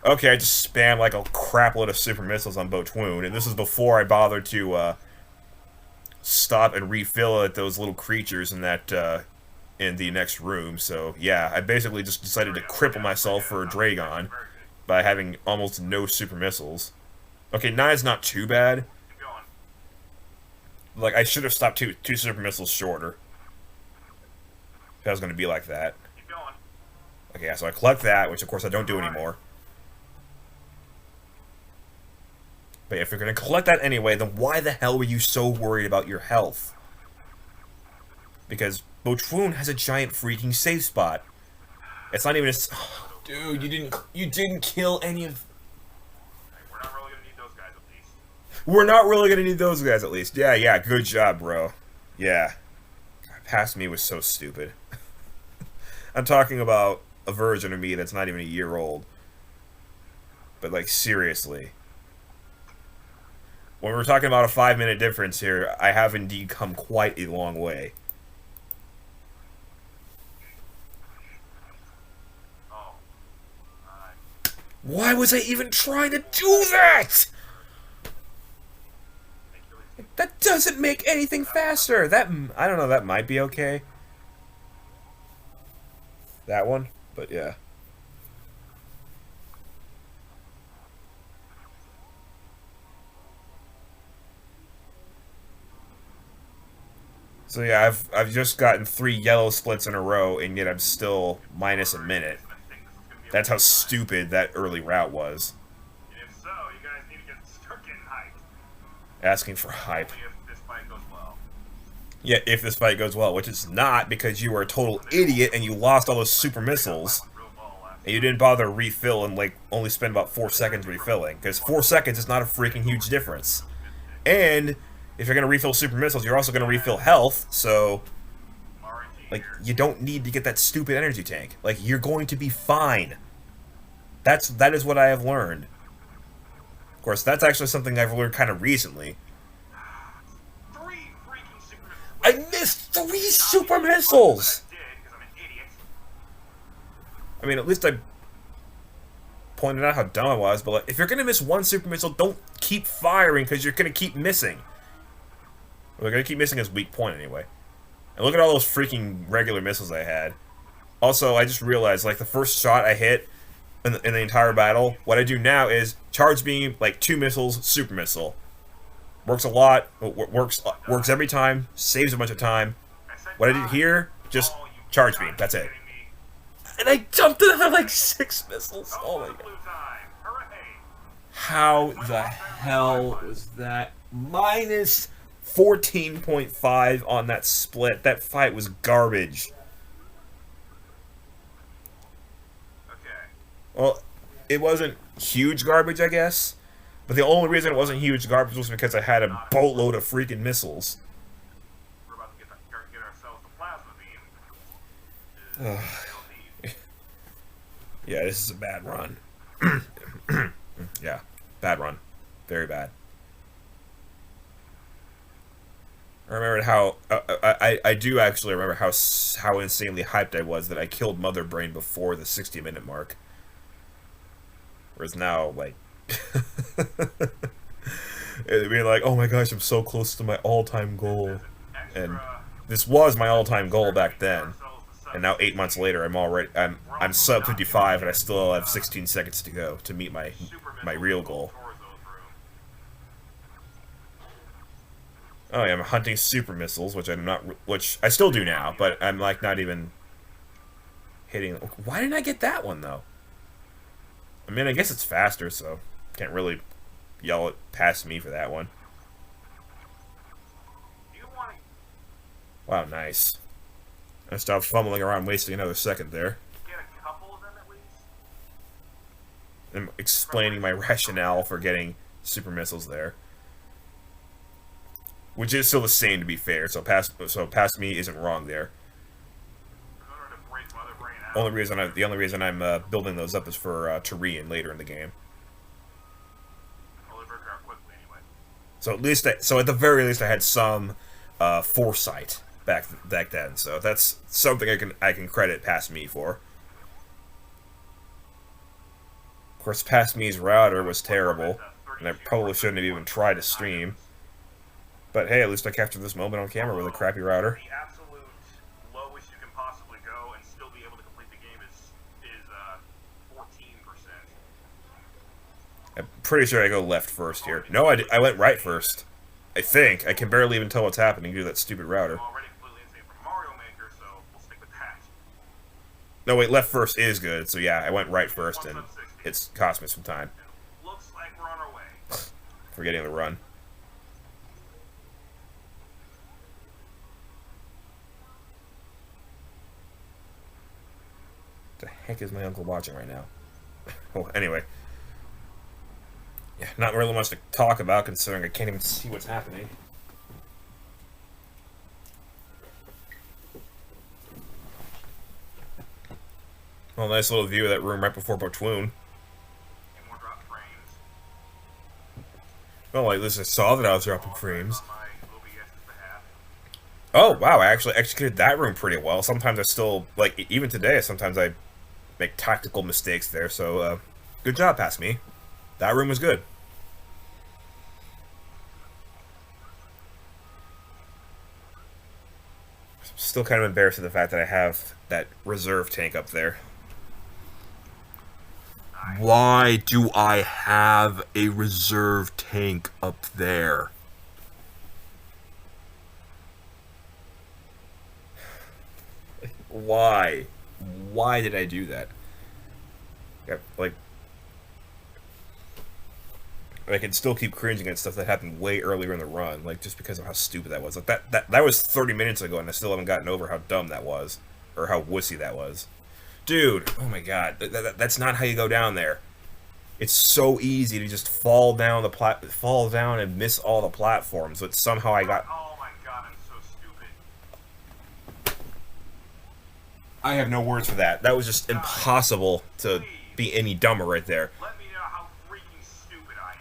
Okay, I just spammed like a crap load of super missiles on Bochwoon, and this is before I bothered to stop and refill at those little creatures in that in the next room. So yeah, I basically just decided to cripple myself for a Dragon by having almost no super missiles. Okay, 9's not too bad. Like, I should have stopped two super missiles shorter. If I was going to be like that. Okay, so I collect that, which of course I don't do anymore. But if you're going to collect that anyway, then why the hell were you so worried about your health? Because Bochwoon has a giant freaking safe spot. It's not even a... Dude, you didn't kill any of... We're not really going to need those guys at least. We're not really going to need those guys at least. Yeah, good job, bro. Yeah. Past me was so stupid. I'm talking about a version of me that's not even a year old. But, like, seriously. When we're talking about a 5-minute difference here, I have indeed come quite a long way. Why was I even trying to do that? That doesn't make anything faster. That, I don't know, that might be okay. That one, but yeah. So yeah, I've just gotten 3 yellow splits in a row, and yet I'm still minus a minute. That's how stupid that early route was. And if so, you guys need to start getting hyped. Asking for hype. Only if this fight goes well. Yeah, if this fight goes well, which it's not, because you were a total idiot and you lost all those super missiles. And you didn't bother to refill and, like, only spend about 4 seconds refilling. Because 4 seconds is not a freaking huge difference. And if you're going to refill super missiles, you're also going to refill health, so... Like, you don't need to get that stupid energy tank. Like, you're going to be fine. That is what I have learned. Of course, that's actually something I've learned kind of recently. I missed 3 super missiles! I mean, at least I pointed out how dumb I was, but like, if you're going to miss 1 super missile, don't keep firing, because you're going to keep missing. We're going to keep missing his weak point anyway. And look at all those freaking regular missiles I had. Also, I just realized, like, the first shot I hit in the entire battle, what I do now is charge beam, like, 2 missiles, super missile. Works a lot, works every time, saves a bunch of time. What I did here, just charge beam, that's it. And I jumped another, like, 6 missiles. Oh my god. How the hell was that? Minus 14.5 on that split. That fight was garbage. Okay. Well, it wasn't huge garbage, I guess. But the only reason it wasn't huge garbage was because I had a boatload of freaking missiles. We're about to get ourselves the plasma beam. Yeah, this is a bad run. Yeah, bad run. Very bad. I remember how I do actually remember how insanely hyped I was that I killed Mother Brain before the 60-minute mark. Whereas now, like, it'd be like, oh my gosh, I'm so close to my all-time goal, and this was my all-time goal back then. And now 8 months later, I'm sub 55, and I still have 16 seconds to go to meet my real goal. Oh yeah, I'm hunting super missiles, which I still do now, but I'm like not even hitting. Why didn't I get that one though? I mean, I guess it's faster, so can't really yell it past me for that one. Wow, nice. I stopped fumbling around, wasting another second there. I'm explaining my rationale for getting super missiles there. Which is still the same, to be fair. So past me isn't wrong there. The only reason I'm building those up is for Tyrian later in the game. So at the very least, I had some foresight back then. So that's something I can credit past me for. Of course, past me's router was terrible, and I probably shouldn't have even tried to stream. But hey, at least I captured this moment on camera with a crappy router. The absolute lowest you can possibly go and still be able to complete the game is 14%. I'm pretty sure I go left first here. No, I went right first. I think. I can barely even tell what's happening due to that stupid router. Already completely insane from Mario Maker, so we'll stick with that. No, wait, left first is good, so yeah, I went right first, and it's cost me some time. Looks like we're on our way. Forgetting the run. The heck is my uncle watching right now? Oh, anyway. Yeah, not really much to talk about considering I can't even see what's happening. Well, nice little view of that room right before Botwoon. Well, at least I saw that I was dropping frames. Oh, wow, I actually executed that room pretty well. Sometimes I still, like, even today, sometimes I make tactical mistakes there, so, good job, past me. That room was good. Still kind of embarrassed at the fact that I have that reserve tank up there. Why do I have a reserve tank up there? Why? Why did I do that? Yeah, like, I can still keep cringing at stuff that happened way earlier in the run, like just because of how stupid that was. Like that was 30 minutes ago, and I still haven't gotten over how dumb that was, or how wussy that was. Dude, oh my god, that's not how you go down there. It's so easy to just fall down and miss all the platforms, but somehow I got. Oh my god, I'm so stupid. I have no words for that. That was just impossible to be any dumber right there. Let me know how freaking stupid I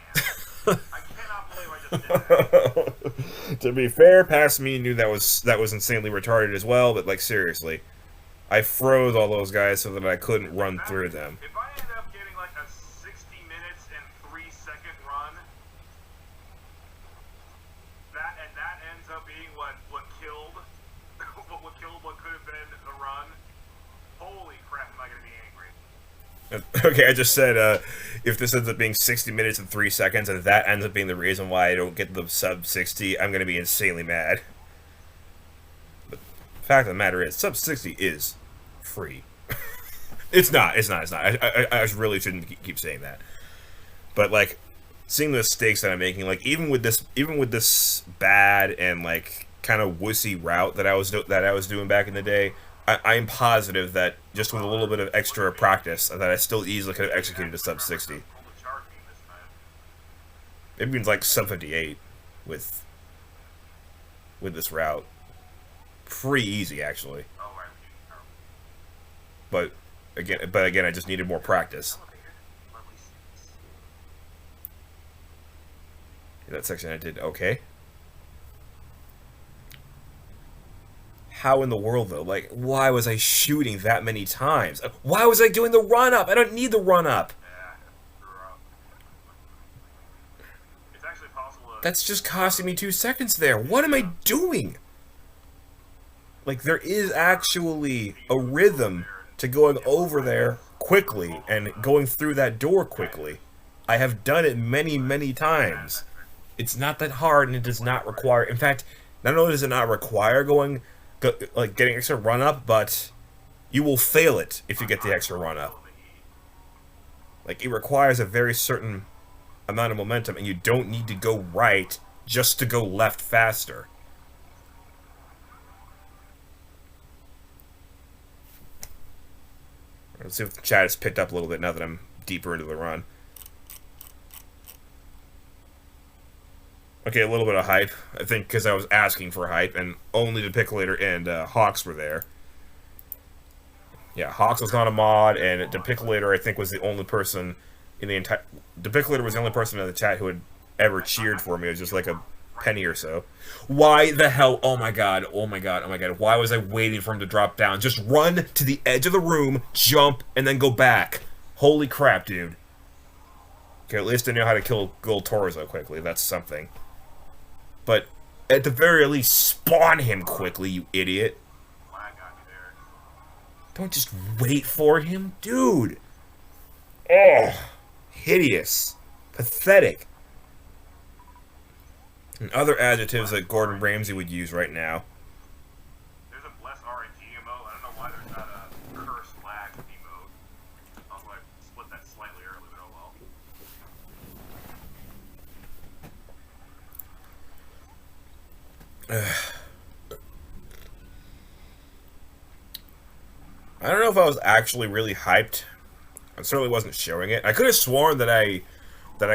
am. I cannot believe I just did that. To be fair, past me knew that was insanely retarded as well, but like seriously, I froze all those guys so that I couldn't run through them. If I end up getting like a 60 minutes and 3-second run, that ends up being what killed what could have been the run. Holy crap, am I gonna be angry? Okay, I just said if this ends up being 60 minutes and 3 seconds, and that ends up being the reason why I don't get the sub 60, I'm gonna be insanely mad. But the fact of the matter is, sub 60 is free. It's not. I really shouldn't keep saying that. But like, seeing the mistakes that I'm making, like even with this bad and like kind of wussy route that I was doing back in the day, I'm positive that just with a little bit of extra practice, that I still easily could have executed a sub 60. It means like sub 58 with this route. Pretty easy actually. But again, I just needed more practice. That section I did okay. How in the world, though? Like, why was I shooting that many times? Why was I doing the run-up? I don't need the run-up. Yeah, screw up. It's actually possible to... That's just costing me 2 seconds there. What am I doing? Like, there is actually a rhythm to going over there quickly and going through that door quickly. I have done it many, many times. It's not that hard, and it does not require... In fact, not only does it not require getting extra run-up, but you will fail it if you get the extra run-up. Like, it requires a very certain amount of momentum, and you don't need to go right just to go left faster. Let's see if the chat has picked up a little bit now that I'm deeper into the run. Okay, a little bit of hype. I think because I was asking for hype, and only the Pickolator and Hawks were there. Yeah, Hawks was not a mod, and the Pickolator, I think, was the only person in the entire... The Pickolator was the only person in the chat who had ever cheered for me. It was just like a penny or so. Why the hell? Oh my god, oh my god, oh my god. Why was I waiting for him to drop down? Just run to the edge of the room, jump, and then go back. Holy crap, dude. Okay, at least I know how to kill Gold Torso quickly. That's something. But at the very least, spawn him quickly, you idiot. Don't just wait for him, dude. Oh, hideous, pathetic, and other adjectives that Gordon Ramsay would use right now. There's a bless RNG emote. I don't know why there's not a curse lag emote. Also, I split that slightly early, but oh well. I don't know if I was actually really hyped. I certainly wasn't showing it. I could have sworn that I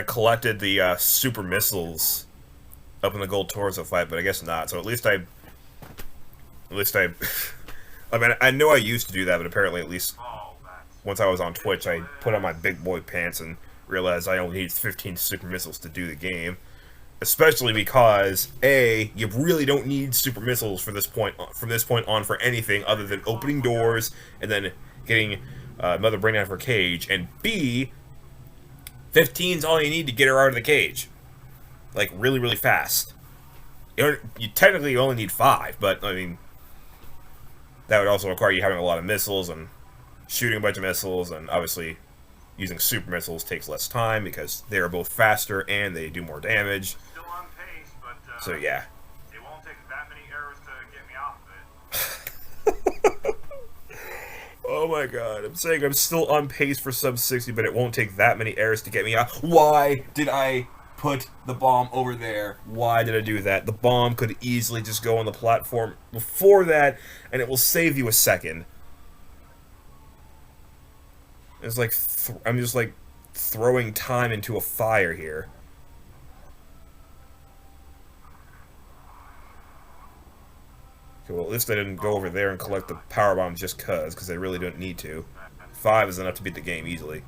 collected the super missiles up in the Gold Torso fight, but I guess not. So at least I I mean, I know I used to do that, but apparently at least once I was on Twitch, I put on my big boy pants and realized I only need 15 super missiles to do the game. Especially because, A, you really don't need super missiles from this point on for anything other than opening doors and then getting Mother Brain out of her cage, and B, 15's all you need to get her out of the cage. Like, really, really fast. You technically only need 5, but, I mean, that would also require you having a lot of missiles and shooting a bunch of missiles, and obviously using super missiles takes less time because they are both faster and they do more damage. Still on pace, but so yeah. It won't take that many arrows to get me off of it. Oh my god, I'm saying I'm still on pace for sub 60, but it won't take that many arrows to get me off. Why did I put the bomb over there? Why did I do that? The bomb could easily just go on the platform before that, and it will save you a second. It's like, I'm just like throwing time into a fire here. Okay, well, at least I didn't go over there and collect the power bombs just because I really don't need to. 5 is enough to beat the game easily.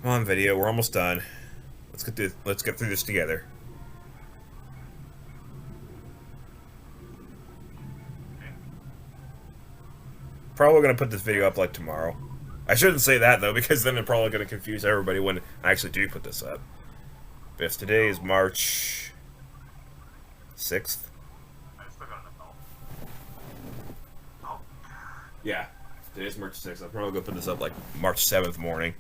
Come on, video, we're almost done. Let's get through this together. Probably gonna put this video up like tomorrow. I shouldn't say that though, because then I'm probably gonna confuse everybody when I actually do put this up. But if today is March 6th. Yeah, today's March 6th. I'm probably gonna put this up like March 7th morning.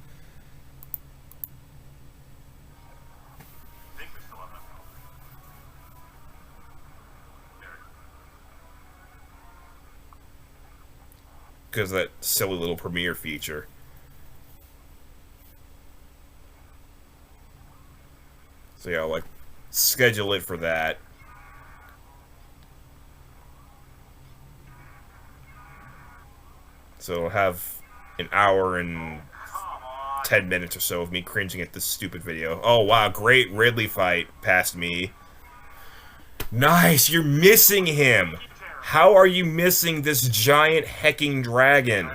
Because of that silly little premiere feature. So yeah, I'll like schedule it for that. So I'll have an hour and 10 minutes or so of me cringing at this stupid video. Oh wow, great Ridley fight past me. Nice, you're missing him. How are you missing this giant hecking dragon?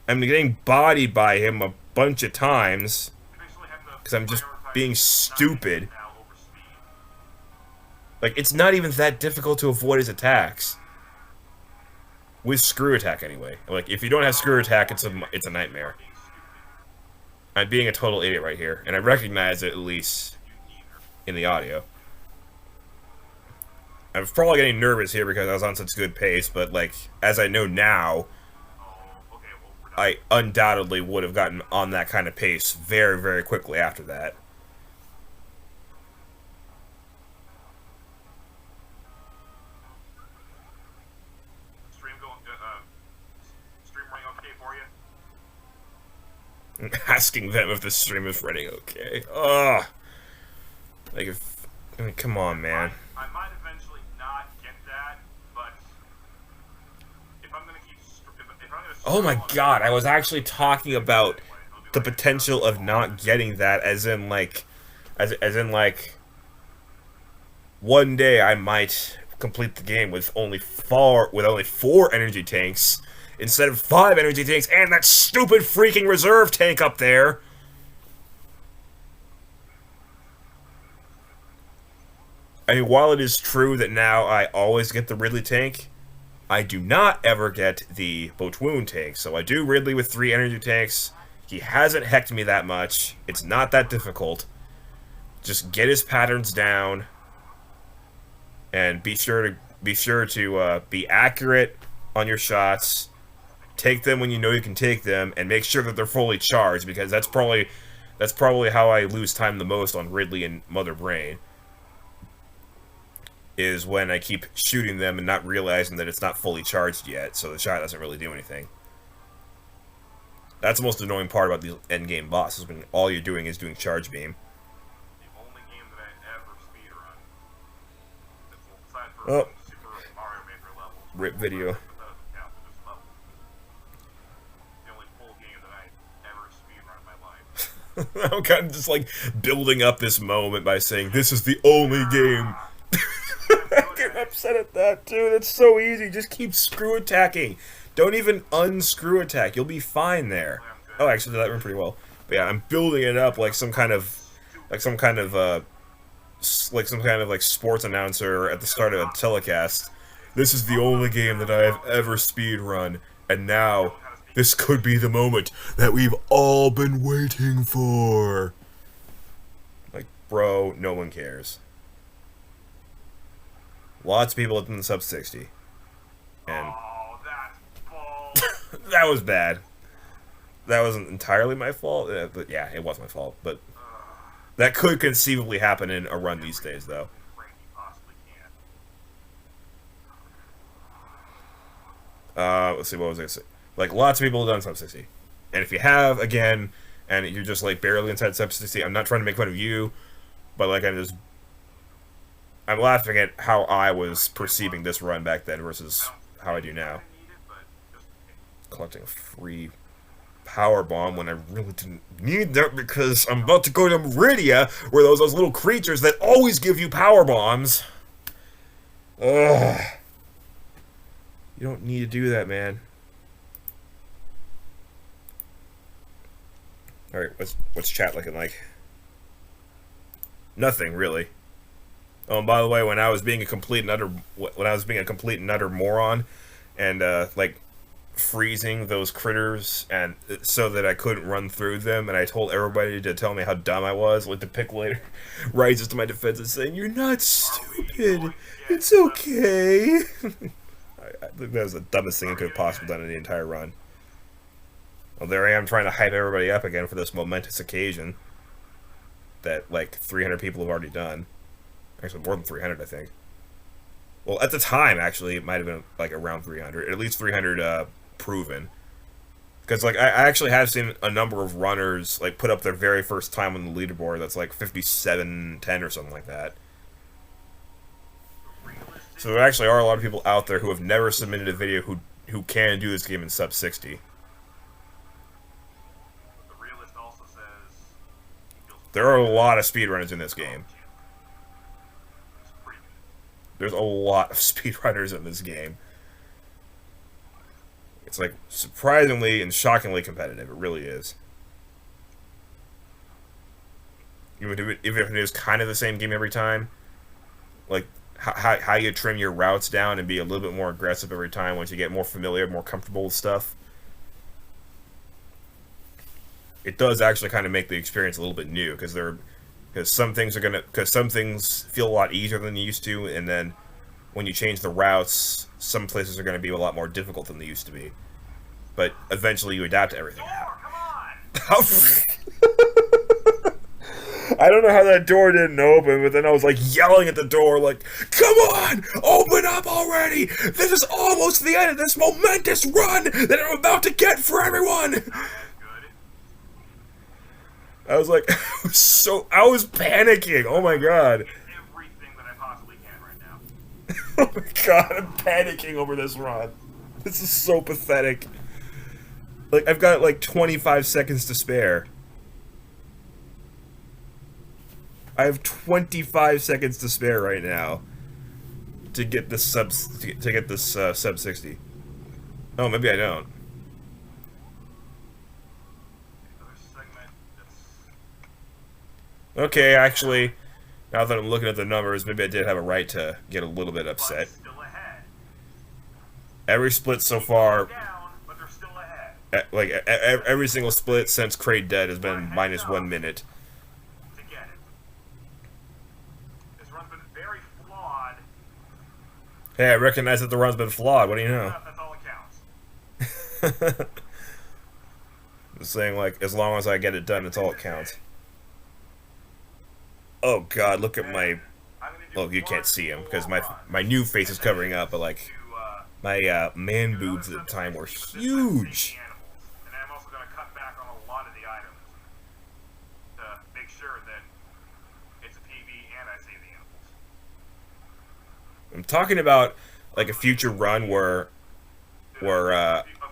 I'm getting bodied by him a bunch of times because I'm just being stupid. Like, it's not even that difficult to avoid his attacks. With screw attack, anyway. Like, if you don't have screw attack, it's a nightmare. Fucking stupid. I'm being a total idiot right here, and I recognize it, at least You neither. in the audio. I was probably getting nervous here because I was on such good pace, but, like, as I know now, Oh, okay, well, we're done. I undoubtedly would have gotten on that kind of pace very, very quickly after that. Stream going, stream running okay for you? Asking them if the stream is running okay. Ugh. Like, if... I mean, come on, man. I might eventually not get that, but if I'm gonna keep, if I'm gonna. Oh my god, I was actually talking about the potential of not getting that, as in, like... As in, like... One day I might complete the game with only 4 energy tanks instead of 5 energy tanks and that stupid freaking reserve tank up there. I mean, while it is true that now I always get the Ridley tank, I do not ever get the Botwoon tank. So I do Ridley with 3 energy tanks. He hasn't hecked me that much. It's not that difficult. Just get his patterns down. And be sure to be accurate on your shots. Take them when you know you can take them, and make sure that they're fully charged, because that's probably how I lose time the most on Ridley and Mother Brain. Is when I keep shooting them and not realizing that it's not fully charged yet, so the shot doesn't really do anything. That's the most annoying part about the endgame bosses, when all you're doing is doing charge beam. The only game that I ever speedrun. Aside from Oh. Super Mario Maker levels. Rip video. But that doesn't count, they're just levels. The only full game that I ever speedrun in my life. I'm kind of just like building up this moment by saying this is the only game. I get upset at that too. That's so easy. Just keep screw attacking. Don't even unscrew attack. You'll be fine there. Oh, actually, that went pretty well. But yeah, I'm building it up like some kind of sports announcer at the start of a telecast. This is the only game that I have ever speedrun, and now this could be the moment that we've all been waiting for. Like, bro, no one cares. Lots of people have done sub 60. And Oh, that's balls. that was bad. That wasn't entirely my fault, but yeah, it was my fault. But that could conceivably happen in a run these days, though. Frankie possibly can. Let's see, what was I gonna say? Like, lots of people have done sub 60. And if you have, again, and you're just, like, barely inside sub 60, I'm not trying to make fun of you, but, like, I'm laughing at how I was perceiving this run back then versus how I do now. Collecting a free power bomb when I really didn't need that because I'm about to go to Meridia, where those little creatures that always give you power bombs. Ugh. You don't need to do that, man. All right, what's chat looking like? Nothing really. Oh, and by the way, when I was being a complete and utter moron, and like freezing those critters, and so that I couldn't run through them, and I told everybody to tell me how dumb I was, like the pick later rises to my defense and saying, "You're not stupid. It's okay." I think that was the dumbest thing I could have possibly done in the entire run. Well, there I am trying to hype everybody up again for this momentous occasion that like 300 people have already done. Actually, more than 300, I think. Well, at the time, actually, it might have been like around 300, at least 300 proven. Because like I actually have seen a number of runners like put up their very first time on the leaderboard. That's like 57:10 or something like that. So there actually are a lot of people out there who have never submitted a video who can do this game in sub 60. The realist also says There are a lot of speedrunners in this game. it's pretty good. There's a lot of speedrunners in this game. It's like surprisingly and shockingly competitive. It really is. Even if it is kind of the same game every time. Like, how you trim your routes down and be a little bit more aggressive every time once you get more familiar, more comfortable with stuff. It does actually kind of make the experience a little bit new because some things feel a lot easier than they used to, and then when you change the routes, some places are going to be a lot more difficult than they used to be. But eventually you adapt to everything. Come on! I don't know how that door didn't open, but then I was like yelling at the door, like, "Come on! Open up already! This is almost the end of this momentous run that I'm about to get for everyone!" I was like, I was panicking. Oh my god. Everything that I possibly can right now. Oh my god, I'm panicking over this run. This is so pathetic. Like, I've got like 25 seconds to spare. I have 25 seconds to spare right now to get this sub 60. Oh, maybe I don't. Okay, actually, now that I'm looking at the numbers, maybe I did have a right to get a little bit upset. Every split so far, like every single split since Kraid Dead has been minus 1 minute. Hey, I recognize that the run's been flawed. What do you know? That's all it counts. Just saying, like, as long as I get it done, it's all it counts. Oh god, look at my... Oh, you can't see him, because my new face is covering up, but, like, my man boobs at the time were huge. And I'm also going to cut back on a lot of the items to make sure that it's a PB and I save the animals. I'm talking about, like, a future run where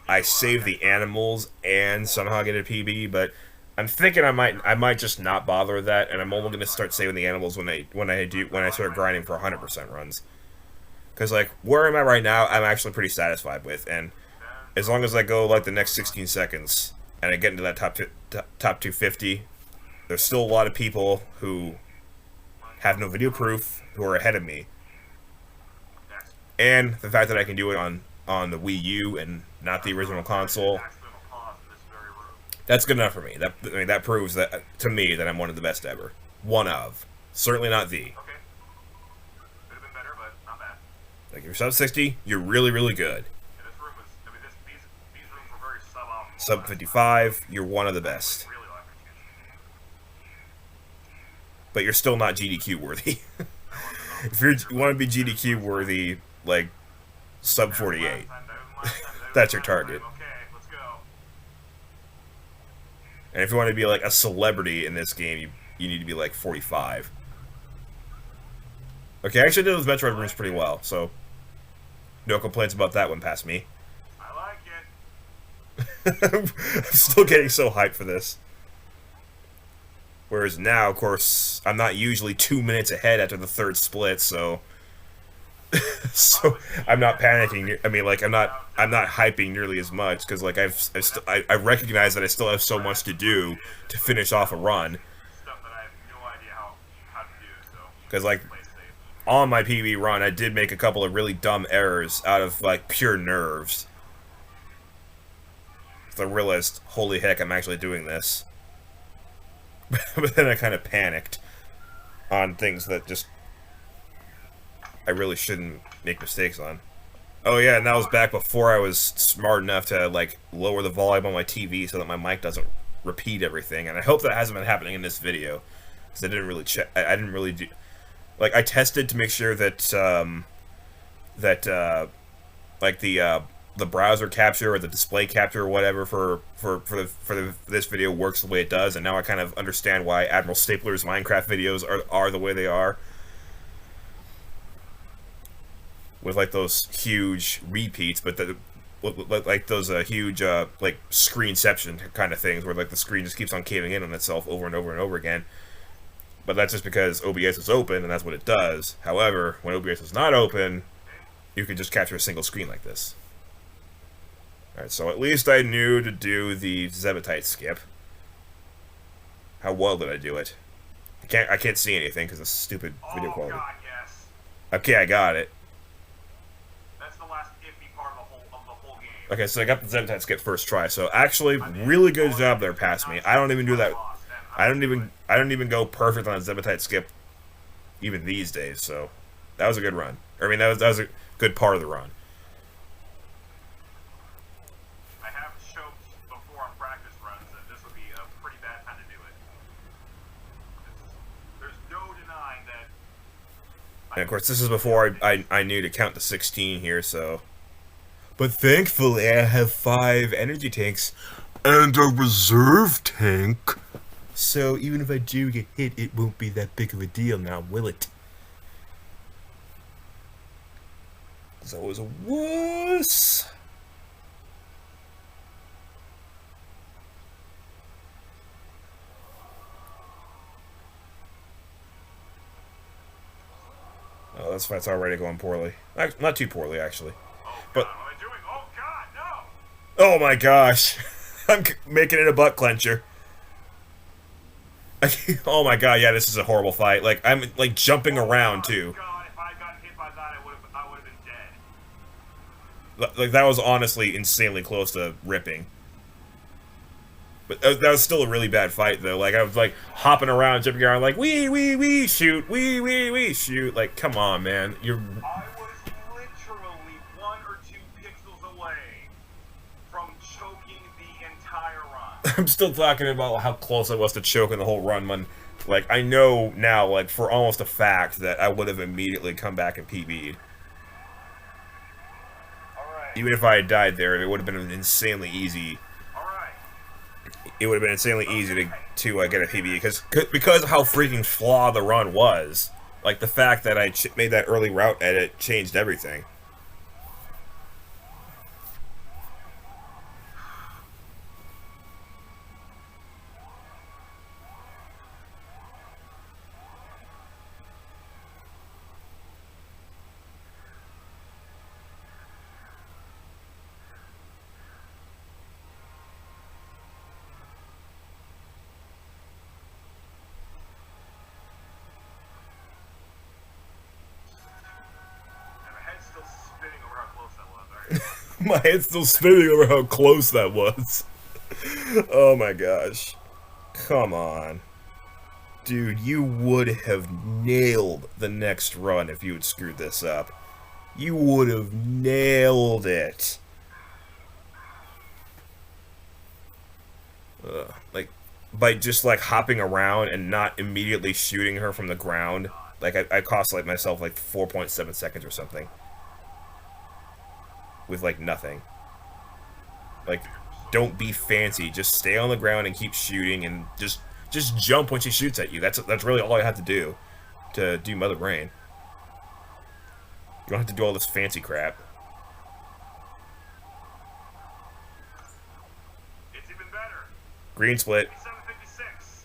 I save the animals and somehow get a PB, but I'm thinking I might just not bother with that, and I'm only going to start saving the animals when I start grinding for 100% runs. Because, like, where I'm at right now, I'm actually pretty satisfied with, and as long as I go, like, the next 16 seconds, and I get into that top 250, there's still a lot of people who have no video proof who are ahead of me. And the fact that I can do it on the Wii U and not the original console, that's good enough for me. That proves that to me that I'm one of the best ever. One of. Certainly not the. Okay. Could have been better, but not bad. Like, if you're sub 60, you're really, really good. Yeah, this room was, I mean, these rooms were very suboptimal. Sub 55, you're one of the best. Really like it. But you're still not GDQ worthy. If you want to be GDQ worthy, like, sub 48. That's your target. Okay, let's go. And if you want to be, like, a celebrity in this game, you need to be, like, 45. Okay, I actually did those Metroid rooms pretty well, so no complaints about that one past me. I like it. I'm still getting so hyped for this. Whereas now, of course, I'm not usually 2 minutes ahead after the third split, so so I'm not panicking. I mean, like, I'm not hyping nearly as much because, like, I recognize that I still have so much to do to finish off a run. Stuff that I have no idea how to do. So Because, like, on my PB run, I did make a couple of really dumb errors out of, like, pure nerves. So I realized, holy heck, I'm actually doing this. But then I kind of panicked on things that just I really shouldn't make mistakes on. Oh yeah, and that was back before I was smart enough to, like, lower the volume on my TV so that my mic doesn't repeat everything. And I hope that hasn't been happening in this video, because I didn't really check. I didn't really do. Like, I tested to make sure that like the browser capture or the display capture or whatever for this video works the way it does, and now I kind of understand why Admiral Stapler's Minecraft videos are the way they are. With, like, those huge repeats, but like those huge like screenception kind of things where, like, the screen just keeps on caving in on itself over and over and over again. But that's just because OBS is open and that's what it does. However, when OBS is not open, you can just capture a single screen like this. Alright, so at least I knew to do the Zebetite skip. How well did I do it? I can't see anything because of stupid video quality. God, yes. Okay, I got it. That's the last iffy part of the whole game. Okay, so I got the Zentai skip first try. So actually, I mean, really good all job I there, did was past me. not I don't even do final that. boss, and I'm into it. I don't even go perfect on a Zentai skip, even these days. So that was a good run. I mean, that was a good part of the run. I have choked before on practice runs, and this would be a pretty bad time to do it. There's no denying that. And of course, this is before I knew to count to 16 here. So, but thankfully, I have 5 energy tanks and a reserve tank. So even if I do get hit, it won't be that big of a deal now, will it? So it was a wuss. Oh, this fight's already going poorly. Not too poorly, actually. Oh God, But what am I doing? Oh God, no! oh my gosh, I'm making it a butt clencher. Oh my god, yeah, this is a horrible fight. Like I'm like jumping around too. God, if I had gotten hit by that, I would have been dead. Like that was honestly insanely close to ripping. But that was still a really bad fight though. Like I was like hopping around, jumping around, like wee shoot, wee shoot. Like come on, man, you're. I was literally 1 or 2 pixels away from choking the entire run. I'm still talking about how close I was to choking the whole run. When, like I know now, like for almost a fact that I would have immediately come back and PB'd. Alright. Even if I had died there, it would have been insanely easy. Alright. It would have been insanely easy to get a PB because of how freaking flawed the run was. Like the fact that I made that early route edit changed everything. And my head's still spinning over how close that was. Alright. My head's still spinning over how close that was. Oh my gosh. Come on. Dude, you would have nailed the next run if you had screwed this up. You would have nailed it. Like, by just, like, hopping around and not immediately shooting her from the ground. Like, I cost, like, myself, like, 4.7 seconds or something. With, like, nothing. Like, don't be fancy. Just stay on the ground and keep shooting and just jump when she shoots at you. That's really all I have to do to do Mother Brain. You don't have to do all this fancy crap. It's even better. Green split. 756.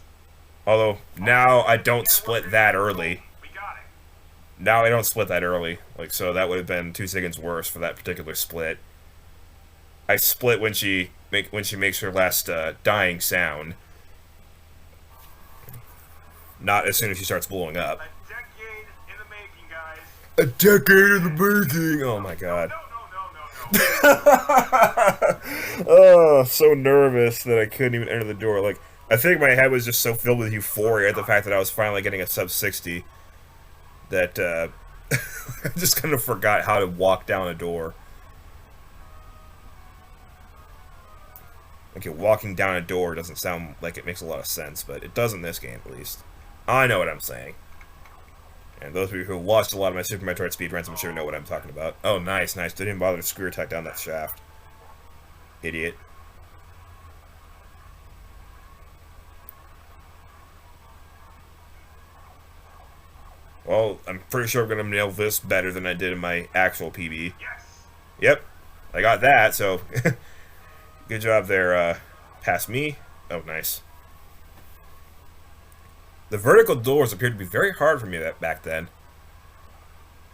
Although, now I don't split that early. We got it. Now I don't split that early. Like, so that would have been 2 seconds worse for that particular split. I split when she makes her last dying sound. Not as soon as she starts blowing up. A decade in the making, guys. A decade in the making! Oh my god. No. Oh, so nervous that I couldn't even enter the door. Like, I think my head was just so filled with euphoria at the fact that I was finally getting a sub 60 that I just kind of forgot how to walk down a door. Okay, walking down a door doesn't sound like it makes a lot of sense, but it does in this game, at least. I know what I'm saying. And those of you who watched a lot of my Super Metroid speedruns, I'm sure know what I'm talking about. Oh, nice. Didn't even bother to screw attack down that shaft. Idiot. Well, I'm pretty sure I'm going to nail this better than I did in my actual PB. Yes. Yep. I got that, so... Good job there, past me. Oh, nice. The vertical doors appeared to be very hard for me back then.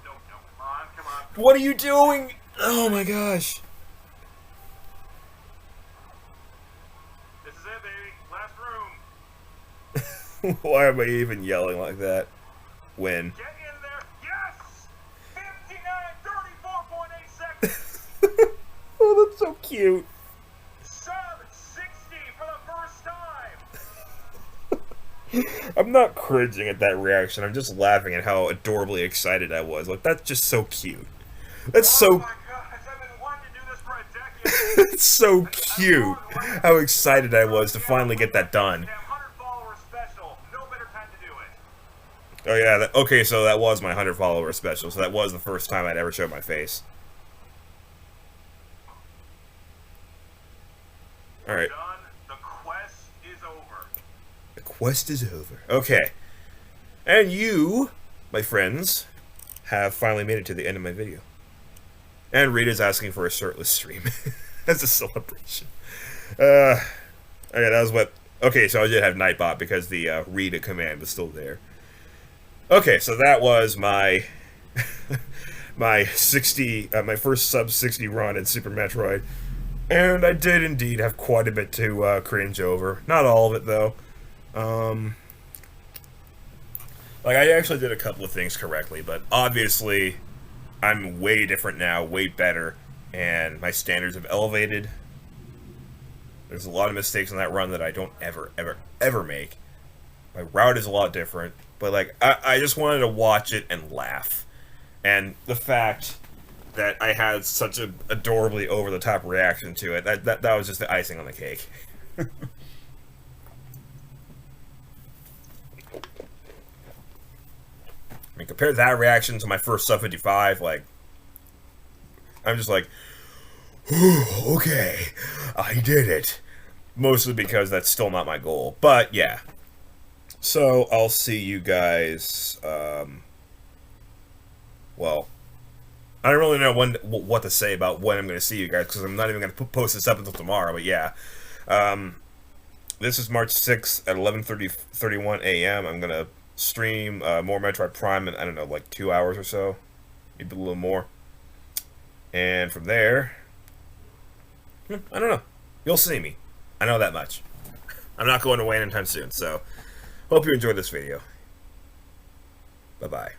No, come on. What are you doing? Oh my gosh. This is it, baby. Last room. Why am I even yelling like that? When? Get in there. Yes. Oh, that's so cute. Sub 60 for the first time! I'm not cringing at that reaction. I'm just laughing at how adorably excited I was. Like, that's just so cute. That's Oh so my gosh, I've been wanting to do this for a decade. it's so cute how excited I was to finally get that done. Damn 100-follower special. No better time to do it. Oh yeah, okay, so that was my 100 follower special, so that was the first time I'd ever showed my face. Alright. Done. The quest is over. The quest is over. Okay. And you, my friends, have finally made it to the end of my video. And Rita's asking for a shirtless stream as a celebration. Okay, that was what... Okay, so I did have Nightbot because the Rita command was still there. Okay, so that was my... my 60... my first sub-60 run in Super Metroid. And I did indeed have quite a bit to cringe over. Not all of it, though. Like, I actually did a couple of things correctly, but obviously I'm way different now, way better, and my standards have elevated. There's a lot of mistakes in that run that I don't ever make. My route is a lot different, but, like, I just wanted to watch it and laugh. And the fact that I had such an adorably over-the-top reaction to it, that was just the icing on the cake. I mean, compare that reaction to my first sub 55, like, I'm just like, okay, I did it. Mostly because that's still not my goal. But, yeah. So, I'll see you guys, well, I don't really know what to say about when I'm going to see you guys, because I'm not even going to post this up until tomorrow, but yeah. This is March 6th at 11:31 a.m. I'm going to stream more Metroid Prime in, I don't know, like 2 hours or so. Maybe a little more. And from there, I don't know. You'll see me. I know that much. I'm not going away anytime soon, so hope you enjoyed this video. Bye-bye.